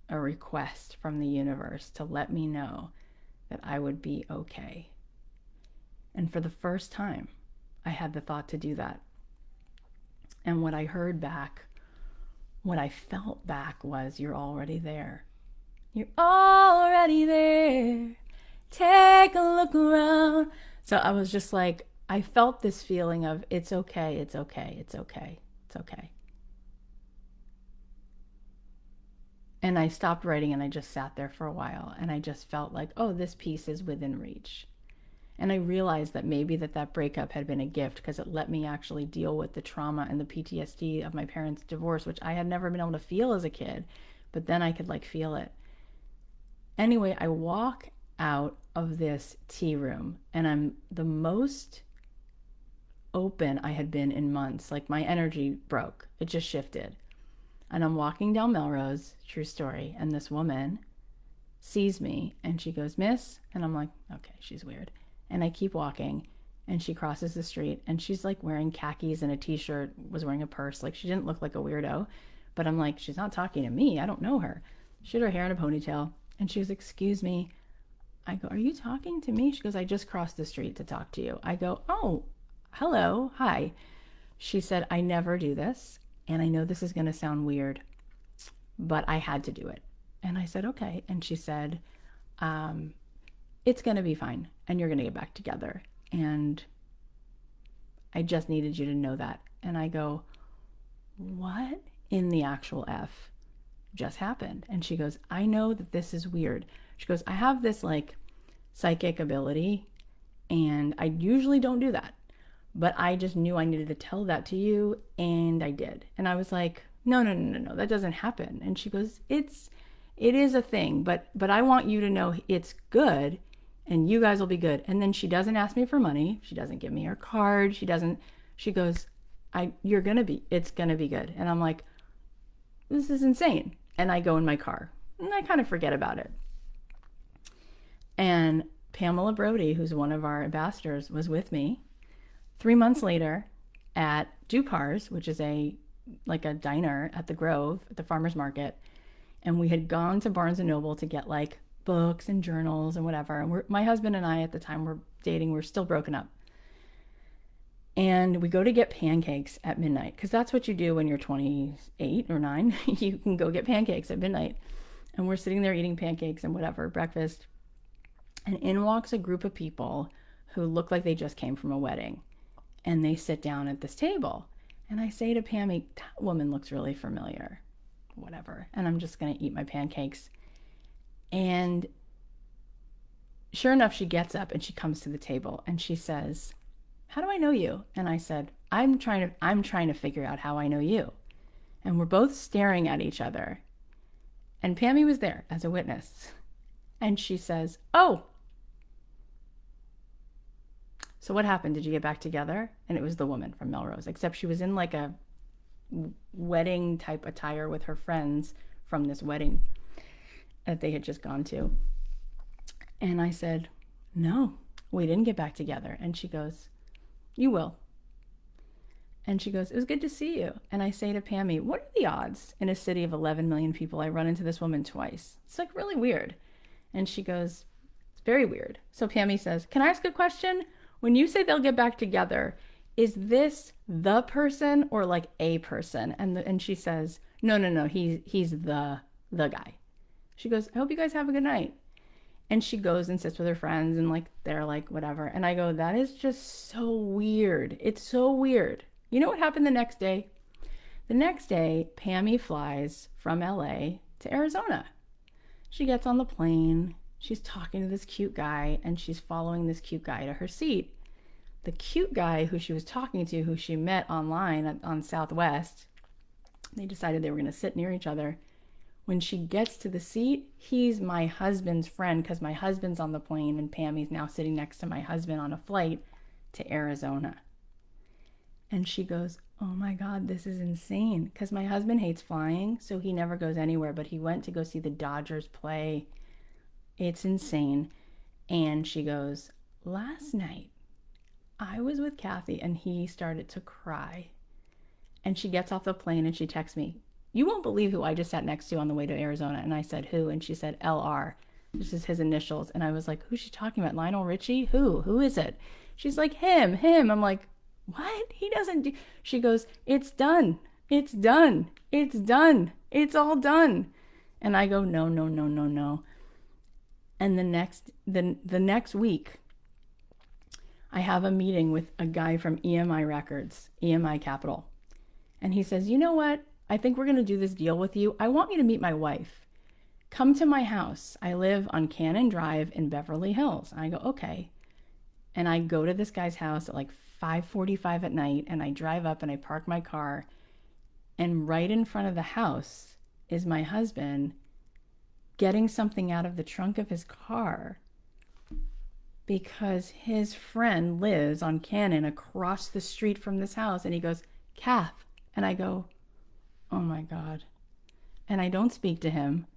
a request from the universe to let me know that I would be okay. And for the first time, I had the thought to do that. And what I heard back, what I felt back was, you're already there. You're already there. Take a look around. So I was just like, I felt this feeling of it's okay, it's okay, it's okay. It's okay. And I stopped writing and I just sat there for a while and I just felt like, oh, this piece is within reach. And I realized that maybe that breakup had been a gift because it let me actually deal with the trauma and the PTSD of my parents' divorce, which I had never been able to feel as a kid, but then I could like feel it. Anyway, I walk out of this tea room and I'm the most open I had been in months. Like my energy broke. It just shifted. And I'm walking down Melrose, true story, and this woman sees me and she goes, "Miss," and I'm like, okay, she's weird. And I keep walking and she crosses the street and she's like wearing khakis and a t-shirt, was wearing a purse. Like she didn't look like a weirdo, but I'm like, she's not talking to me. I don't know her. She had her hair in a ponytail and she goes, "Excuse me." I go, "Are you talking to me?" She goes, "I just crossed the street to talk to you." I go, "Oh, hello, hi." She said, "I never do this, and I know this is going to sound weird, but I had to do it." And I said, "Okay." And she said, "It's going to be fine, and you're going to get back together. And I just needed you to know that." And I go, "What in the actual F just happened?" And she goes, "I know that this is weird." She goes, "I have this like psychic ability, and I usually don't do that. But I just knew I needed to tell that to you, and I did." And I was like, no, that doesn't happen. And she goes, it is a thing, but I want you to know it's good, and you guys will be good." And then she doesn't ask me for money. She doesn't give me her card. She goes, it's gonna be good." And I'm like, this is insane. And I go in my car, and I kind of forget about it. And Pamela Brody, who's one of our ambassadors, was with me 3 months later at Dupar's, which is a like a diner at the Grove, at the farmer's market. And we had gone to Barnes and Noble to get like books and journals and whatever. And my husband and I at the time were dating. We're still broken up. And we go to get pancakes at midnight, because that's what you do when you're 28 or 9. You can go get pancakes at midnight. And we're sitting there eating pancakes and whatever, breakfast. And in walks a group of people who look like they just came from a wedding. And they sit down at this table. And I say to Pammy, that woman looks really familiar. Whatever. And I'm just going to eat my pancakes. And sure enough, she gets up and she comes to the table and she says, how do I know you? And I said, I'm trying to figure out how I know you. And we're both staring at each other. And Pammy was there as a witness. And she says, oh, so what happened? Did you get back together? And it was the woman from Melrose, except she was in like a wedding type attire with her friends from this wedding that they had just gone to. And I said, no, we didn't get back together. And she goes, you will. And she goes, it was good to see you. And I say to Pammy, what are the odds in a city of 11 million people I run into this woman twice? It's like really weird. And she goes, it's very weird. So Pammy says, can I ask a question? When you say they'll get back together, is this the person or like a person? And she says, no, he's the guy. She goes, I hope you guys have a good night. And she goes and sits with her friends and like they're like whatever. And I go, that is just so weird. It's so weird. You know what happened the next day? The next day, Pammy flies from LA to Arizona. She gets on the plane. She's talking to this cute guy and she's following this cute guy to her seat. The cute guy who she was talking to, who she met online on Southwest, they decided they were going to sit near each other. When she gets to the seat, he's my husband's friend, because my husband's on the plane and Pammy's now sitting next to my husband on a flight to Arizona. And she goes, oh my God, this is insane. Because my husband hates flying, so he never goes anywhere, but he went to go see the Dodgers play. It's insane. And she goes, last night, I was with Cathy and he started to cry. And she gets off the plane and she texts me, you won't believe who I just sat next to on the way to Arizona. And I said, who? And she said, LR. This is his initials. And I was like, who's she talking about? Lionel Richie? Who is it? She's like, him. I'm like, what? He doesn't do. She goes, it's done. It's done. It's done. It's all done. And I go, no. And the next week, I have a meeting with a guy from EMI Records, EMI Capital. And he says, you know what? I think we're going to do this deal with you. I want you to meet my wife. Come to my house. I live on Cannon Drive in Beverly Hills. And I go, okay. And I go to this guy's house at like 5:45 at night, and I drive up and I park my car. And right in front of the house is my husband getting something out of the trunk of his car, because his friend lives on Cannon across the street from this house. And he goes, Kath. And I go, oh my God. And I don't speak to him.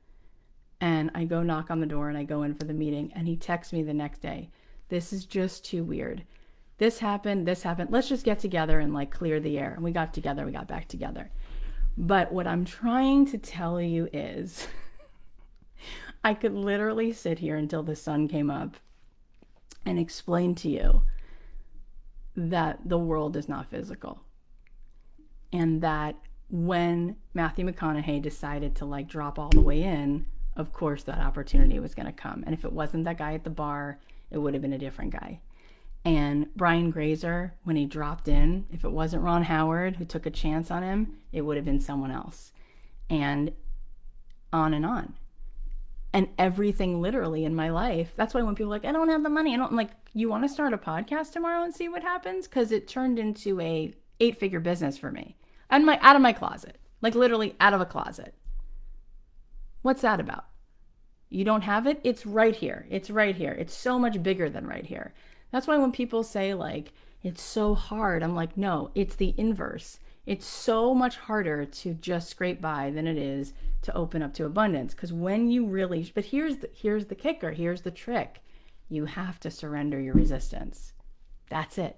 And I go knock on the door and I go in for the meeting. And he texts me the next day, this is just too weird. This happened. Let's just get together and like clear the air. And we got together. We got back together. But what I'm trying to tell you is I could literally sit here until the sun came up and explain to you that the world is not physical. And that when Matthew McConaughey decided to like drop all the way in, of course that opportunity was going to come. And if it wasn't that guy at the bar, it would have been a different guy. And Brian Grazer, when he dropped in, if it wasn't Ron Howard who took a chance on him, it would have been someone else. And on and on. And everything literally in my life. That's why when people are like, I don't have the money. I'm like, you want to start a podcast tomorrow and see what happens? Because it turned into a 8-figure business for me. And out of my closet. Like literally out of a closet. What's that about? You don't have it? It's right here. It's right here. It's so much bigger than right here. That's why when people say like, it's so hard, I'm like, no, it's the inverse. It's so much harder to just scrape by than it is to open up to abundance. Because when you really, but here's the kicker, here's the trick. You have to surrender your resistance. That's it.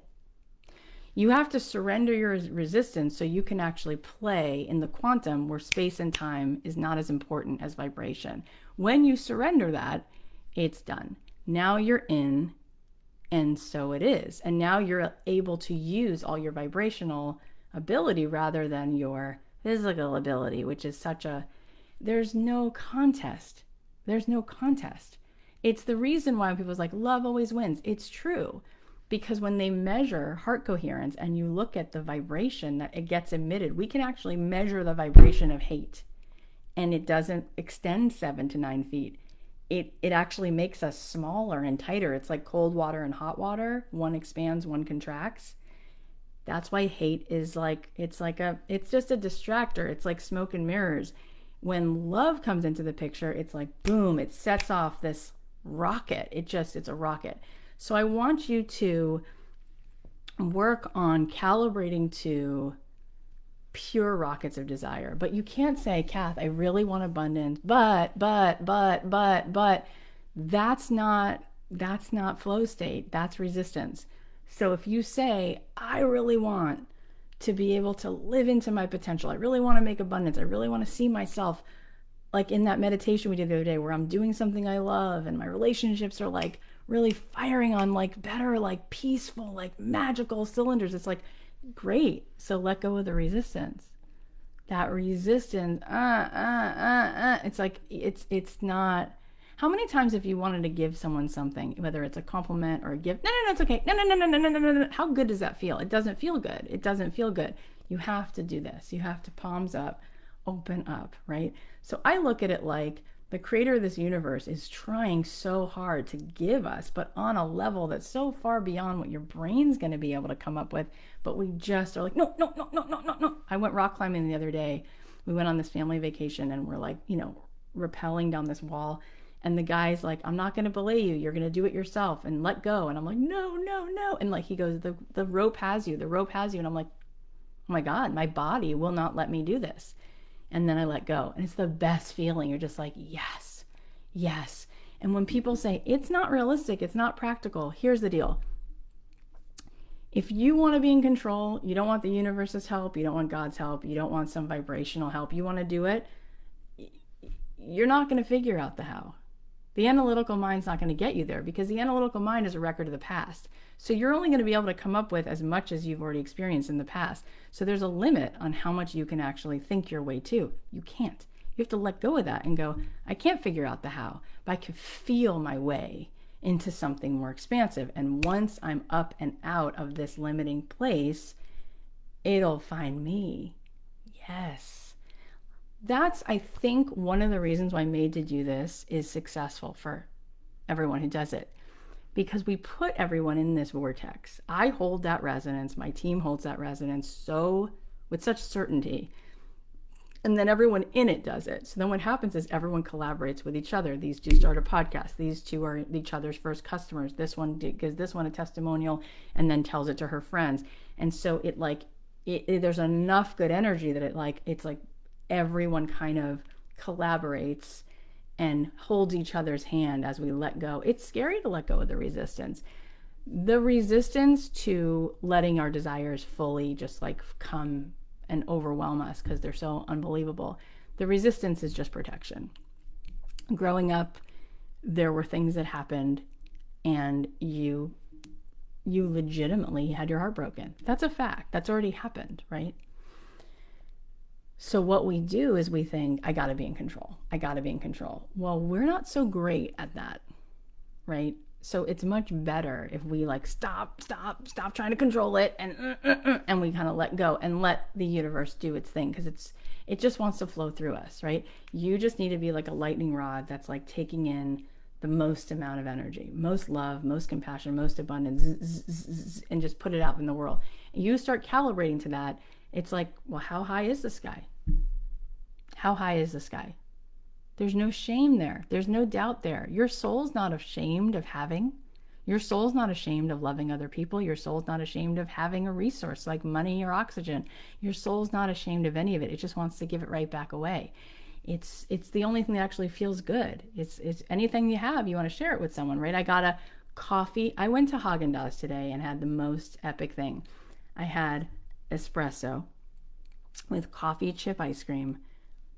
You have to surrender your resistance so you can actually play in the quantum where space and time is not as important as vibration. When you surrender that, it's done. Now you're in, and so it is. And now you're able to use all your vibrational ability rather than your physical ability, which is such a, there's no contest. There's no contest. It's the reason why people's like, love always wins. It's true. Because when they measure heart coherence and you look at the vibration that it gets emitted, we can actually measure the vibration of hate. And it doesn't extend 7 to 9 feet. It actually makes us smaller and tighter. It's like cold water and hot water. One expands, one contracts. That's why hate is like, it's just a distractor. It's like smoke and mirrors. When love comes into the picture, it's like, boom, it sets off this rocket. It's a rocket. So I want you to work on calibrating to pure rockets of desire. But you can't say, Kath, I really want abundance, but that's not flow state. That's resistance. So if you say, I really want to be able to live into my potential, I really want to make abundance, I really want to see myself like in that meditation we did the other day where I'm doing something I love and my relationships are like really firing on like better, like peaceful, like magical cylinders. It's like, great. So let go of the resistance. That resistance, it's like, it's not, how many times if you wanted to give someone something, whether it's a compliment or a gift, no, it's okay. No. How good does that feel? It doesn't feel good. It doesn't feel good. You have to do this. You have to palms up, open up, right? So I look at it like the creator of this universe is trying so hard to give us, but on a level that's so far beyond what your brain's going to be able to come up with. But we just are like, no. I went rock climbing the other day. We went on this family vacation and we're like, rappelling down this wall. And the guy's like, I'm not going to belay you. You're going to do it yourself and let go. And I'm like, no. And like, he goes, the rope has you. And I'm like, oh my God, my body will not let me do this. And then I let go. And it's the best feeling. You're just like, yes. And when people say, it's not realistic, it's not practical, here's the deal. If you want to be in control, you don't want the universe's help, you don't want God's help, you don't want some vibrational help, you want to do it, you're not going to figure out the how. The analytical mind's not going to get you there because the analytical mind is a record of the past. So you're only going to be able to come up with as much as you've already experienced in the past. So there's a limit on how much you can actually think your way to. You can't. You have to let go of that and go, I can't figure out the how, but I can feel my way into something more expansive. And once I'm up and out of this limiting place, it'll find me. Yes. That's, I think, one of the reasons why Made to Do This is successful for everyone who does it. Because we put everyone in this vortex. I hold that resonance. My team holds that resonance so with such certainty. And then everyone in it does it. So then what happens is everyone collaborates with each other. These two start a podcast. These two are each other's first customers. This one gives this one a testimonial and then tells it to her friends. And so there's enough good energy that it's like everyone kind of collaborates and holds each other's hand as we let go. It's scary to let go of the resistance. The resistance to letting our desires fully just like come and overwhelm us because they're so unbelievable. The resistance is just protection. Growing up, there were things that happened and you legitimately had your heart broken. That's a fact. That's already happened, right? So what we do is we think, I gotta be in control. Well, we're not so great at that, right? So it's much better if we like stop trying to control it and we kind of let go and let the universe do its thing because it just wants to flow through us, right? You just need to be like a lightning rod that's like taking in the most amount of energy, most love, most compassion, most abundance, and just put it out in the world. And you start calibrating to that. It's like, well, how high is the sky? How high is the sky? There's no shame there. There's no doubt there. Your soul's not ashamed of having. Your soul's not ashamed of loving other people. Your soul's not ashamed of having a resource like money or oxygen. Your soul's not ashamed of any of it. It just wants to give it right back away. It's the only thing that actually feels good. It's anything you have, you want to share it with someone, right? I got a coffee. I went to Haagen-Dazs today and had the most epic thing. I had espresso with coffee chip ice cream,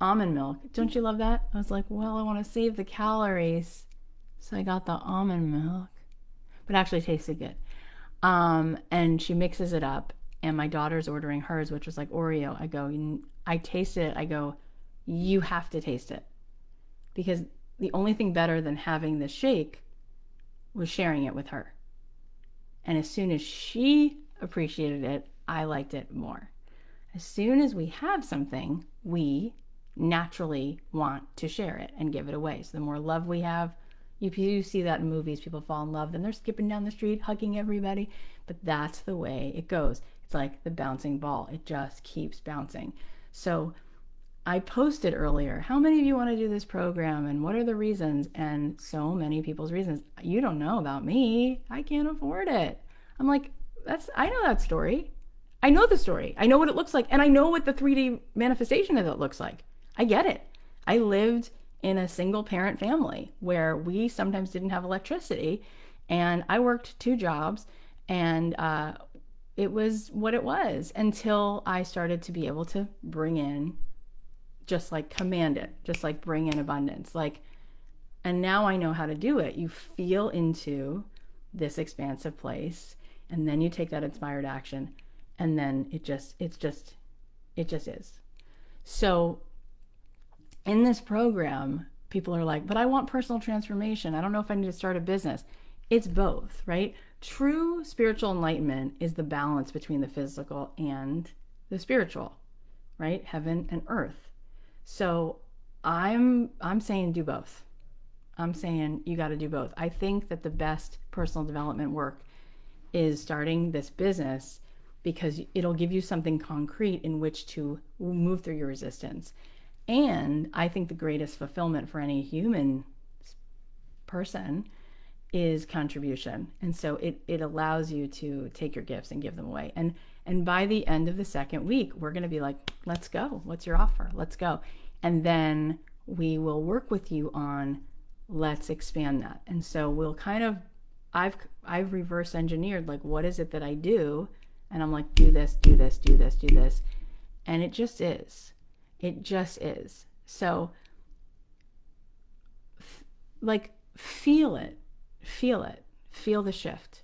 almond milk. Don't you love that? I was like, well, I want to save the calories. So I got the almond milk, but it actually tasted good. And she mixes it up, and my daughter's ordering hers, which was like Oreo. I taste it. I go, you have to taste it. Because the only thing better than having this shake was sharing it with her. And as soon as she appreciated it, I liked it more. As soon as we have something, we naturally want to share it and give it away. So the more love we have, you see that in movies, people fall in love, then they're skipping down the street, hugging everybody. But that's the way it goes. It's like the bouncing ball. It just keeps bouncing. So I posted earlier, how many of you want to do this program and what are the reasons? And so many people's reasons. You don't know about me. I can't afford it. I'm like, I know that story. I know the story. I know what it looks like. And I know what the 3D manifestation of it looks like. I get it. I lived in a single parent family where we sometimes didn't have electricity, and I worked 2 jobs, and it was what it was until I started to be able to bring in, just like command it, just like bring in abundance. Like, and now I know how to do it. You feel into this expansive place, and then you take that inspired action, and then it just is. So in this program, people are like, but I want personal transformation. I don't know if I need to start a business. It's both, right? True spiritual enlightenment is the balance between the physical and the spiritual, right? Heaven and earth. So I'm saying do both. I'm saying you got to do both. I think that the best personal development work is starting this business because it'll give you something concrete in which to move through your resistance. And I think the greatest fulfillment for any human person is contribution. And so it allows you to take your gifts and give them away. And by the end of the second week, we're going to be like, let's go. What's your offer? Let's go. And then we will work with you on, let's expand that. And so we'll kind of, I've reverse engineered, like, what is it that I do? And I'm like, do this, do this, do this, do this. And it just is. It just is. So, like, feel it, feel the shift,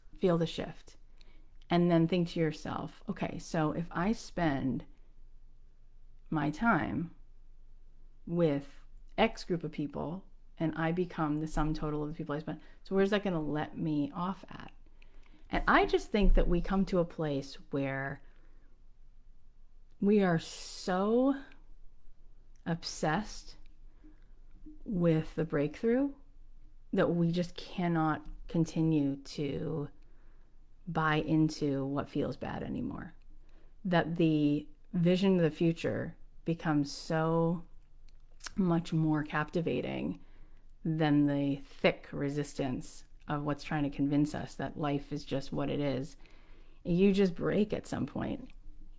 and then think to yourself, okay, so if I spend my time with X group of people and I become the sum total of the people I spend, so where's that going to let me off at? And I just think that we come to a place where we are so obsessed with the breakthrough that we just cannot continue to buy into what feels bad anymore. That the vision of the future becomes so much more captivating than the thick resistance of what's trying to convince us that life is just what it is. You just break at some point.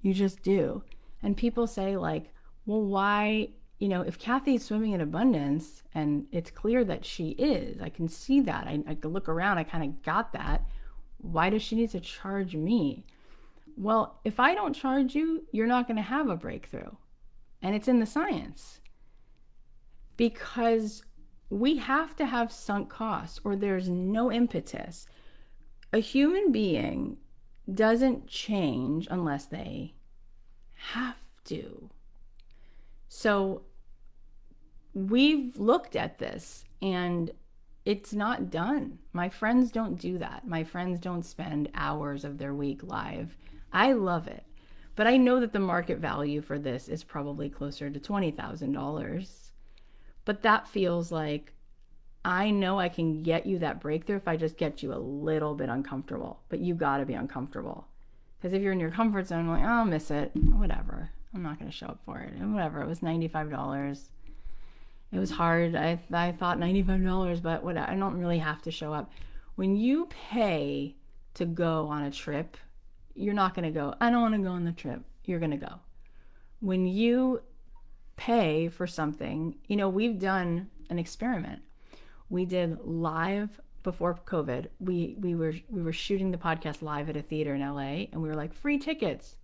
You just do. And people say, like, well, why, if Cathy's swimming in abundance and it's clear that she is, I can see that. I can look around, I kind of got that. Why does she need to charge me? Well, if I don't charge you, you're not going to have a breakthrough. And it's in the science. Because we have to have sunk costs or there's no impetus. A human being doesn't change unless they have to. So we've looked at this and it's not done. My friends don't do that. My friends don't spend hours of their week live. I love it. But I know that the market value for this is probably closer to $20,000. But that feels like, I know I can get you that breakthrough if I just get you a little bit uncomfortable. But you got to be uncomfortable. Because if you're in your comfort zone, like, oh, I'll miss it. Whatever. I'm not going to show up for it. And whatever. It was $95. It was hard. I thought $95, but whatever. I don't really have to show up. When you pay to go on a trip, you're not going to go, I don't want to go on the trip. You're going to go. When you pay for something, we've done an experiment. We did live before COVID, we were shooting the podcast live at a theater in LA, and we were like, free tickets.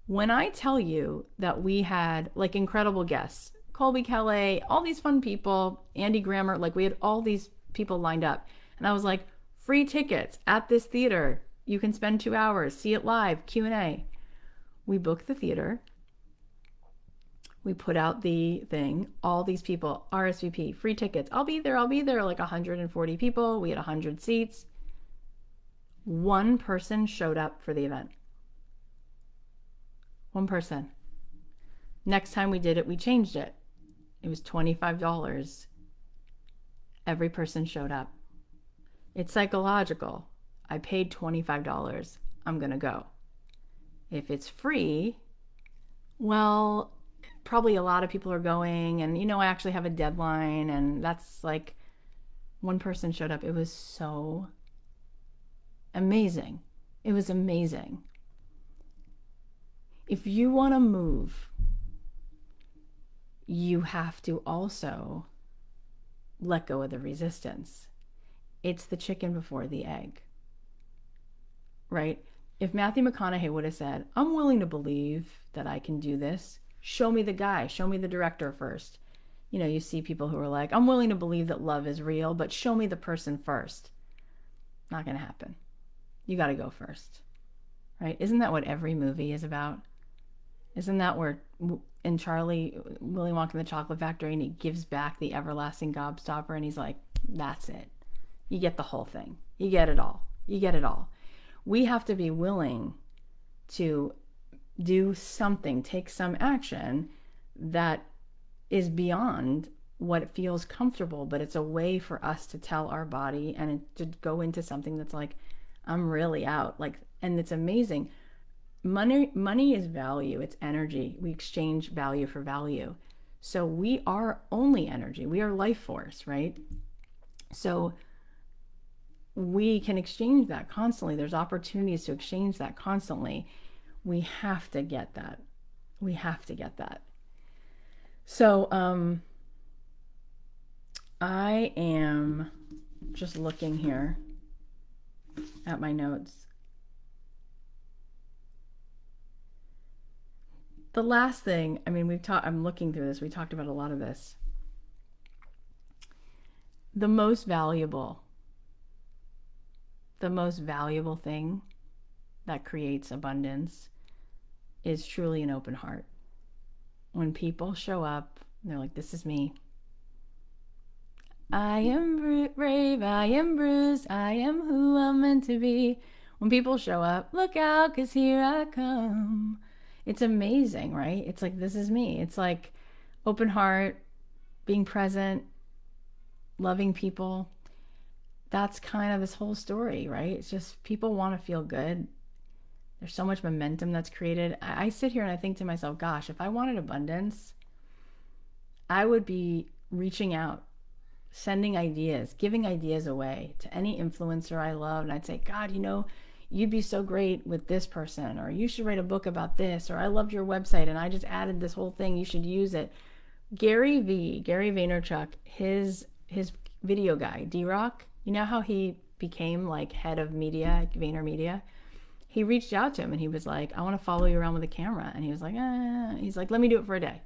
When I tell you that we had like incredible guests, Colby Kelly, all these fun people, Andy Grammer, like we had all these people lined up. And I was like, free tickets at this theater. You can spend 2 hours, see it live, Q&A. We booked the theater. We put out the thing, all these people, RSVP, free tickets. I'll be there, like 140 people. We had 100 seats. One person showed up for the event. One person. Next time we did it, we changed it. It was $25. Every person showed up. It's psychological. I paid $25. I'm going to go. If it's free, well, probably a lot of people are going, and I actually have a deadline, and that's like one person showed up. It was so amazing. It was amazing. If you want to move, you have to also let go of the resistance. It's the chicken before the egg, right? If Matthew McConaughey would have said, I'm willing to believe that I can do this, show me the guy, show me the director first. You see people who are like, I'm willing to believe that love is real, but show me the person first. Not going to happen. You got to go first, right? Isn't that what every movie is about? Isn't that where in Charlie, Willy Wonka and the Chocolate Factory, and he gives back the everlasting gobstopper, and he's like, that's it. You get the whole thing. You get it all. You get it all. We have to be willing to do something, take some action that is beyond what feels comfortable, but it's a way for us to tell our body and to go into something that's like, I'm really out. And it's amazing. Money is value. It's energy. We exchange value for value. So we are only energy. We are life force, right? So we can exchange that constantly. There's opportunities to exchange that constantly. We have to get that. We have to get that. So I am just looking here at my notes. The last thing, I'm looking through this. We talked about a lot of this. The most valuable thing that creates abundance is truly an open heart. When people show up, they're like, this is me. I am brave, I am bruised, I am who I'm meant to be. When people show up, look out, 'cause here I come. It's amazing, right? It's like, this is me. It's like open heart, being present, loving people. That's kind of this whole story, right? It's just people want to feel good. There's so much momentum that's created. I sit here and I think to myself, gosh, if I wanted abundance, I would be reaching out, sending ideas, giving ideas away to any influencer I love. And I'd say, God, you'd be so great with this person, or you should write a book about this, or I loved your website and I just added this whole thing, you should use it. Gary Vaynerchuk, his video guy, D-Rock, you know how he became like head of media at VaynerMedia? He reached out to him and he was like, I want to follow you around with a camera. And he was like, he's like, let me do it for a day.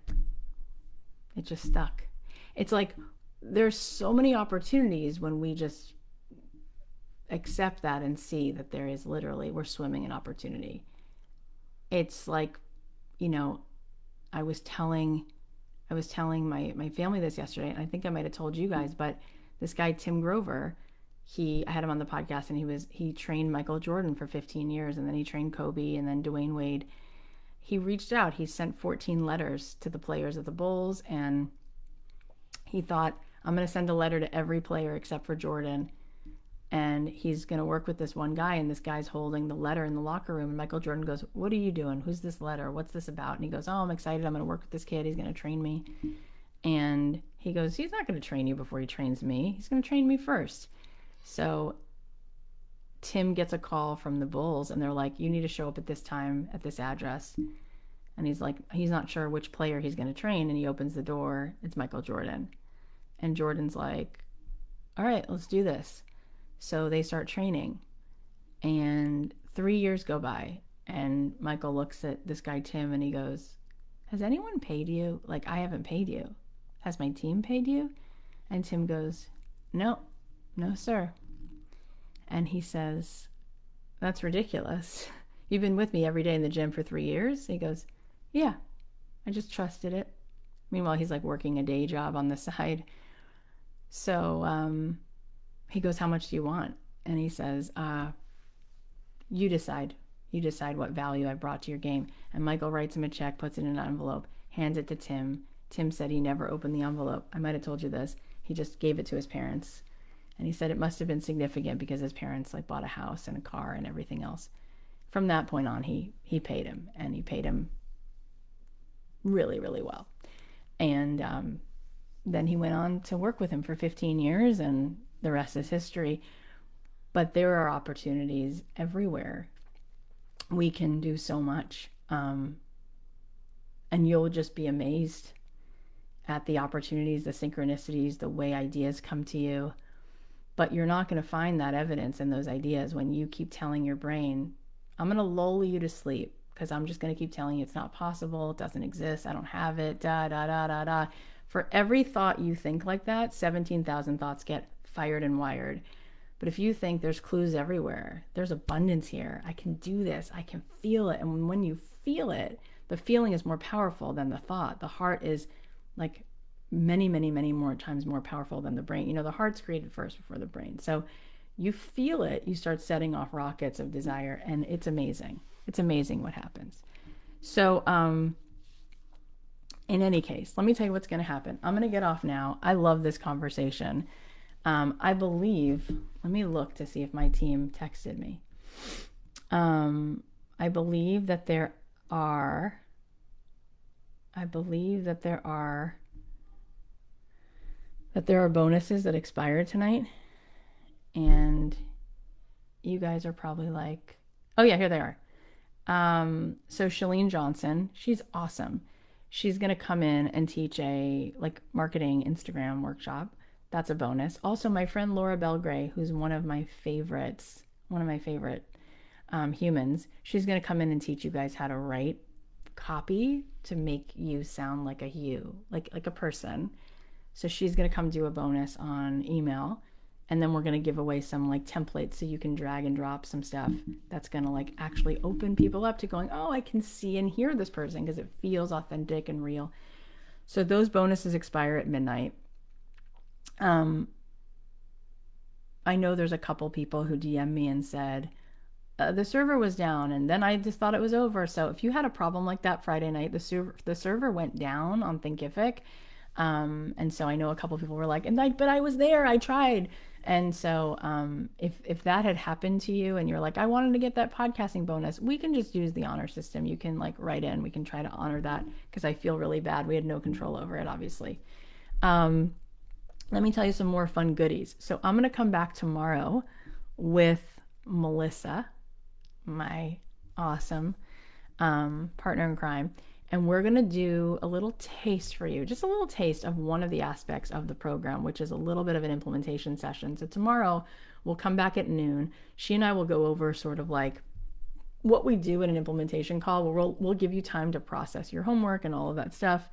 It just stuck. It's like, there's so many opportunities when we just accept that and see that there is literally, we're swimming in opportunity. It's like, I was telling my family this yesterday, and I think I might have told you guys, but this guy, Tim Grover, I had him on the podcast, and he trained Michael Jordan for 15 years, and then he trained Kobe, and then Dwayne Wade. He reached out. He sent 14 letters to the players of the Bulls, and he thought, I'm going to send a letter to every player except for Jordan, and he's going to work with this one guy, and this guy's holding the letter in the locker room, and Michael Jordan goes, what are you doing? Who's this letter? What's this about? And he goes, I'm excited. I'm going to work with this kid. He's going to train me. And he goes, he's not going to train you before he trains me. He's going to train me first. So Tim gets a call from the Bulls, and they're like, you need to show up at this time at this address. And he's like, he's not sure which player he's going to train. And he opens the door. It's Michael Jordan. And Jordan's like, all right, let's do this. So they start training, and 3 years go by, and Michael looks at this guy, Tim, and he goes, has anyone paid you? Like, I haven't paid you. Has my team paid you? And Tim goes, no, no, sir. And he says, that's ridiculous. You've been with me every day in the gym for 3 years? He goes, yeah, I just trusted it. Meanwhile, he's like working a day job on the side. So he goes, how much do you want? And he says, you decide. You decide what value I brought to your game. And Michael writes him a check, puts it in an envelope, hands it to Tim. Tim said he never opened the envelope. I might have told you this. He just gave it to his parents. And he said it must have been significant because his parents like bought a house and a car and everything else. From that point on, he paid him, and he paid him really, really well. And then he went on to work with him for 15 years, and the rest is history. But there are opportunities everywhere. We can do so much. And you'll just be amazed at the opportunities, the synchronicities, the way ideas come to you. But you're not going to find that evidence in those ideas when you keep telling your brain, I'm going to lull you to sleep because I'm just going to keep telling you it's not possible, it doesn't exist, I don't have it, da, da, da, da, da. For every thought you think like that, 17,000 thoughts get fired and wired. But if you think there's clues everywhere, there's abundance here, I can do this, I can feel it. And when you feel it, the feeling is more powerful than the thought. The heart is like many, many, many more times more powerful than the brain. You know, the heart's created first before the brain. So you feel it, you start setting off rockets of desire, and it's amazing. It's amazing what happens. So in any case, let me tell you what's going to happen. I'm going to get off now. I love this conversation. I believe, let me look to see if my team texted me. I believe that there are bonuses that expire tonight. And you guys are probably like, oh yeah, here they are. So Shalene Johnson, she's awesome. She's going to come in and teach a like marketing Instagram workshop. That's a bonus. Also, my friend Laura Belgray, who's one of my favorite humans, she's going to come in and teach you guys how to write copy to make you sound like a you, like a person. So she's going to come do a bonus on email. And then we're going to give away some like templates so you can drag and drop some stuff that's going to like actually open people up to going, oh, I can see and hear this person because it feels authentic and real. So those bonuses expire at midnight. I know there's a couple people who DM me and said, the server was down and then I just thought it was over. So if you had a problem like that Friday night, the server went down on Thinkific. And so I know a couple people were like, but I was there, I tried. And so if that had happened to you and you're like, I wanted to get that podcasting bonus, we can just use the honor system. You can like write in, we can try to honor that because I feel really bad. We had no control over it, obviously. Let me tell you some more fun goodies. So I'm going to come back tomorrow with Melissa, my awesome partner in crime. And we're going to do a little taste for you, just a little taste of one of the aspects of the program, which is a little bit of an implementation session. So tomorrow we'll come back at noon. She and I will go over sort of like what we do in an implementation call, where we'll give you time to process your homework and all of that stuff.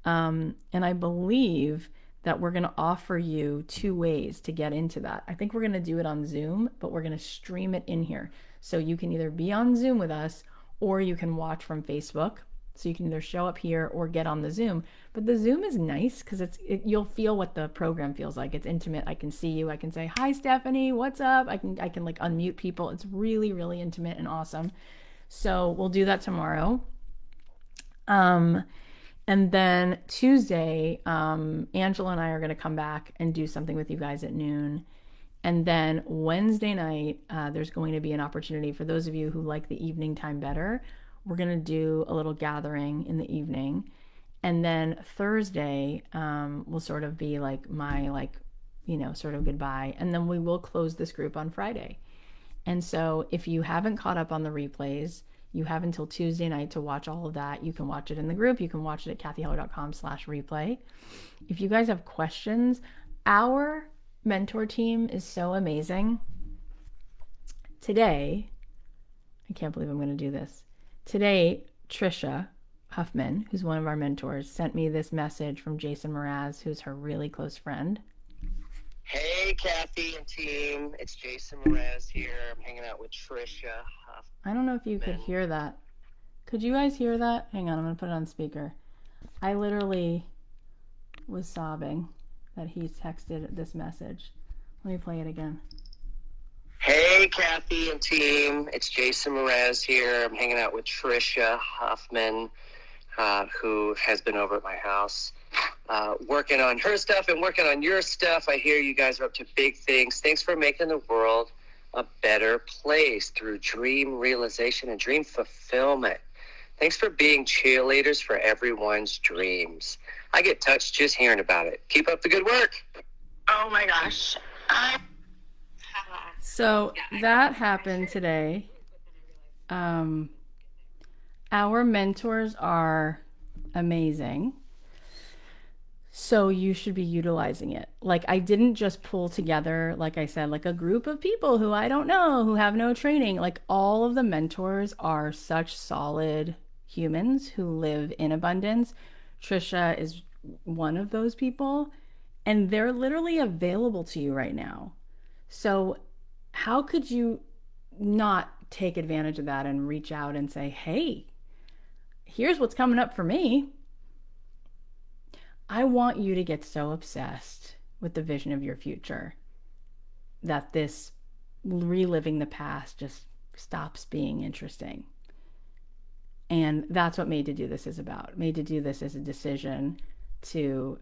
And I believe that we're going to offer you 2 ways to get into that. I think we're going to do it on Zoom, but we're going to stream it in here. So you can either be on Zoom with us or you can watch from Facebook. So you can either show up here or get on the Zoom. But the Zoom is nice because you'll feel what the program feels like. It's intimate. I can see you. I can say, hi, Stephanie, what's up? I can like unmute people. It's really, really intimate and awesome. So we'll do that tomorrow. And then Tuesday, Angela and I are going to come back and do something with you guys at noon. And then Wednesday night, there's going to be an opportunity for those of you who like the evening time better. We're going to do a little gathering in the evening. And then Thursday will sort of be like my sort of goodbye. And then we will close this group on Friday. And so if you haven't caught up on the replays, you have until Tuesday night to watch all of that. You can watch it in the group. You can watch it at cathyheller.com/replay. If you guys have questions, our mentor team is so amazing. Today, I can't believe I'm going to do this. Today, Trisha Huffman, who's one of our mentors, sent me this message from Jason Mraz, who's her really close friend. Hey, Cathy and team. It's Jason Mraz here. I'm hanging out with Trisha Huffman. I don't know if you could hear that. Could you guys hear that? Hang on, I'm going to put it on speaker. I literally was sobbing that he texted this message. Let me play it again. Hey, Cathy and team. It's Jason Mraz here. I'm hanging out with Trisha Huffman, who has been over at my house, working on her stuff and working on your stuff. I hear you guys are up to big things. Thanks for making the world a better place through dream realization and dream fulfillment. Thanks for being cheerleaders for everyone's dreams. I get touched just hearing about it. Keep up the good work. Oh my gosh. So that happened today. Our mentors are amazing. So you should be utilizing it. Like, I didn't just pull together, like I said, like a group of people who I don't know, who have no training. Like, all of the mentors are such solid humans who live in abundance. Trisha is one of those people, and they're literally available to you right now. So how could you not take advantage of that and reach out and say, hey, here's what's coming up for me. I want you to get so obsessed with the vision of your future that this reliving the past just stops being interesting. And that's what Made to Do This is about. Made to Do This is a decision to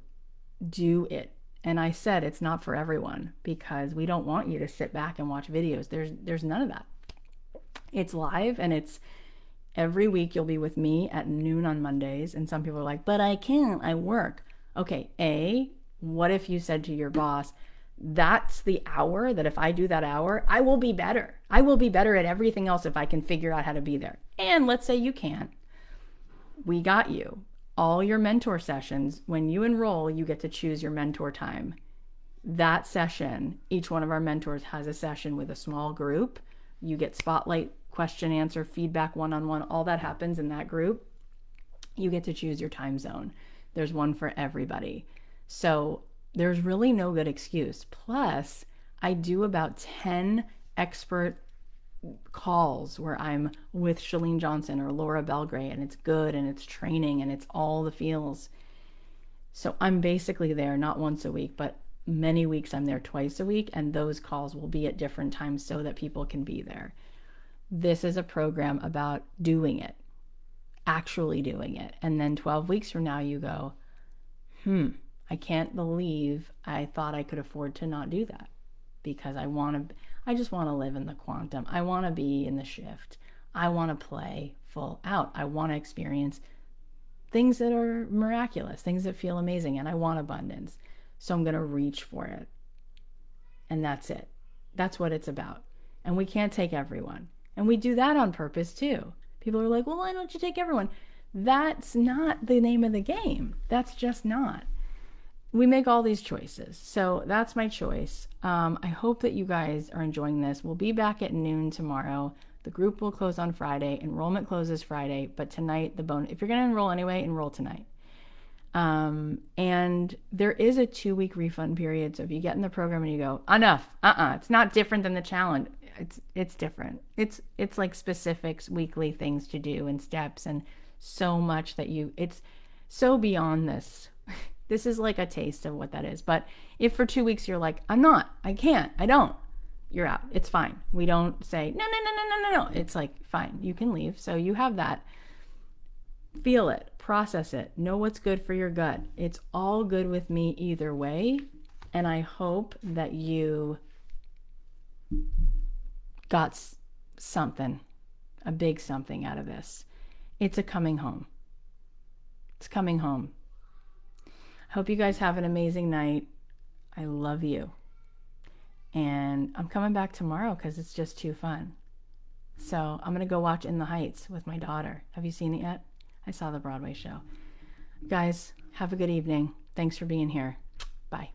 do it. And I said it's not for everyone, because we don't want you to sit back and watch videos. There's none of that. It's live, and it's every week. You'll be with me at noon on Mondays. And some people are like, but I can't, I work. Okay, what if you said to your boss, that's the hour that if I do that hour, I will be better. I will be better at everything else if I can figure out how to be there. And let's say you can't. We got you. All your mentor sessions, when you enroll, you get to choose your mentor time. That session, each one of our mentors has a session with a small group. You get spotlight, question, answer, feedback, one-on-one. All that happens in that group. You get to choose your time zone. There's one for everybody. So there's really no good excuse. Plus, I do about 10 expert calls where I'm with Shalene Johnson or Laura Belgray, and it's good, and it's training, and it's all the feels. So I'm basically there not once a week, but many weeks I'm there twice a week, and those calls will be at different times so that people can be there. This is a program about doing it, actually doing it. And then 12 weeks from now you go, I can't believe I thought I could afford to not do that, because I just want to live in the quantum. I want to be in the shift. I want to play full out. I want to experience things that are miraculous, things that feel amazing, and I want abundance. So I'm going to reach for it. And that's it. That's what it's about. And we can't take everyone. And we do that on purpose too. People are like, well, why don't you take everyone? That's not the name of the game. That's just not. We make all these choices. So that's my choice. I hope that you guys are enjoying this. We'll be back at noon tomorrow. The group will close on Friday. Enrollment closes Friday. But tonight, if you're going to enroll anyway, enroll tonight. And there is a 2-week refund period. So if you get in the program and you go, enough, it's not different than the challenge. It's different. It's like specifics, weekly things to do and steps, and so much that it's so beyond this. This is like a taste of what that is. But if for 2 weeks you're like, I can't, I don't, you're out. It's fine. We don't say, no. It's like, fine, you can leave. So you have that. Feel it, process it, know what's good for your gut. It's all good with me either way. And I hope that you got something, a big something out of this. It's a coming home. It's coming home. I hope you guys have an amazing night. I love you. And I'm coming back tomorrow because it's just too fun. So I'm going to go watch In the Heights with my daughter. Have you seen it yet? I saw the Broadway show. Guys, have a good evening. Thanks for being here. Bye.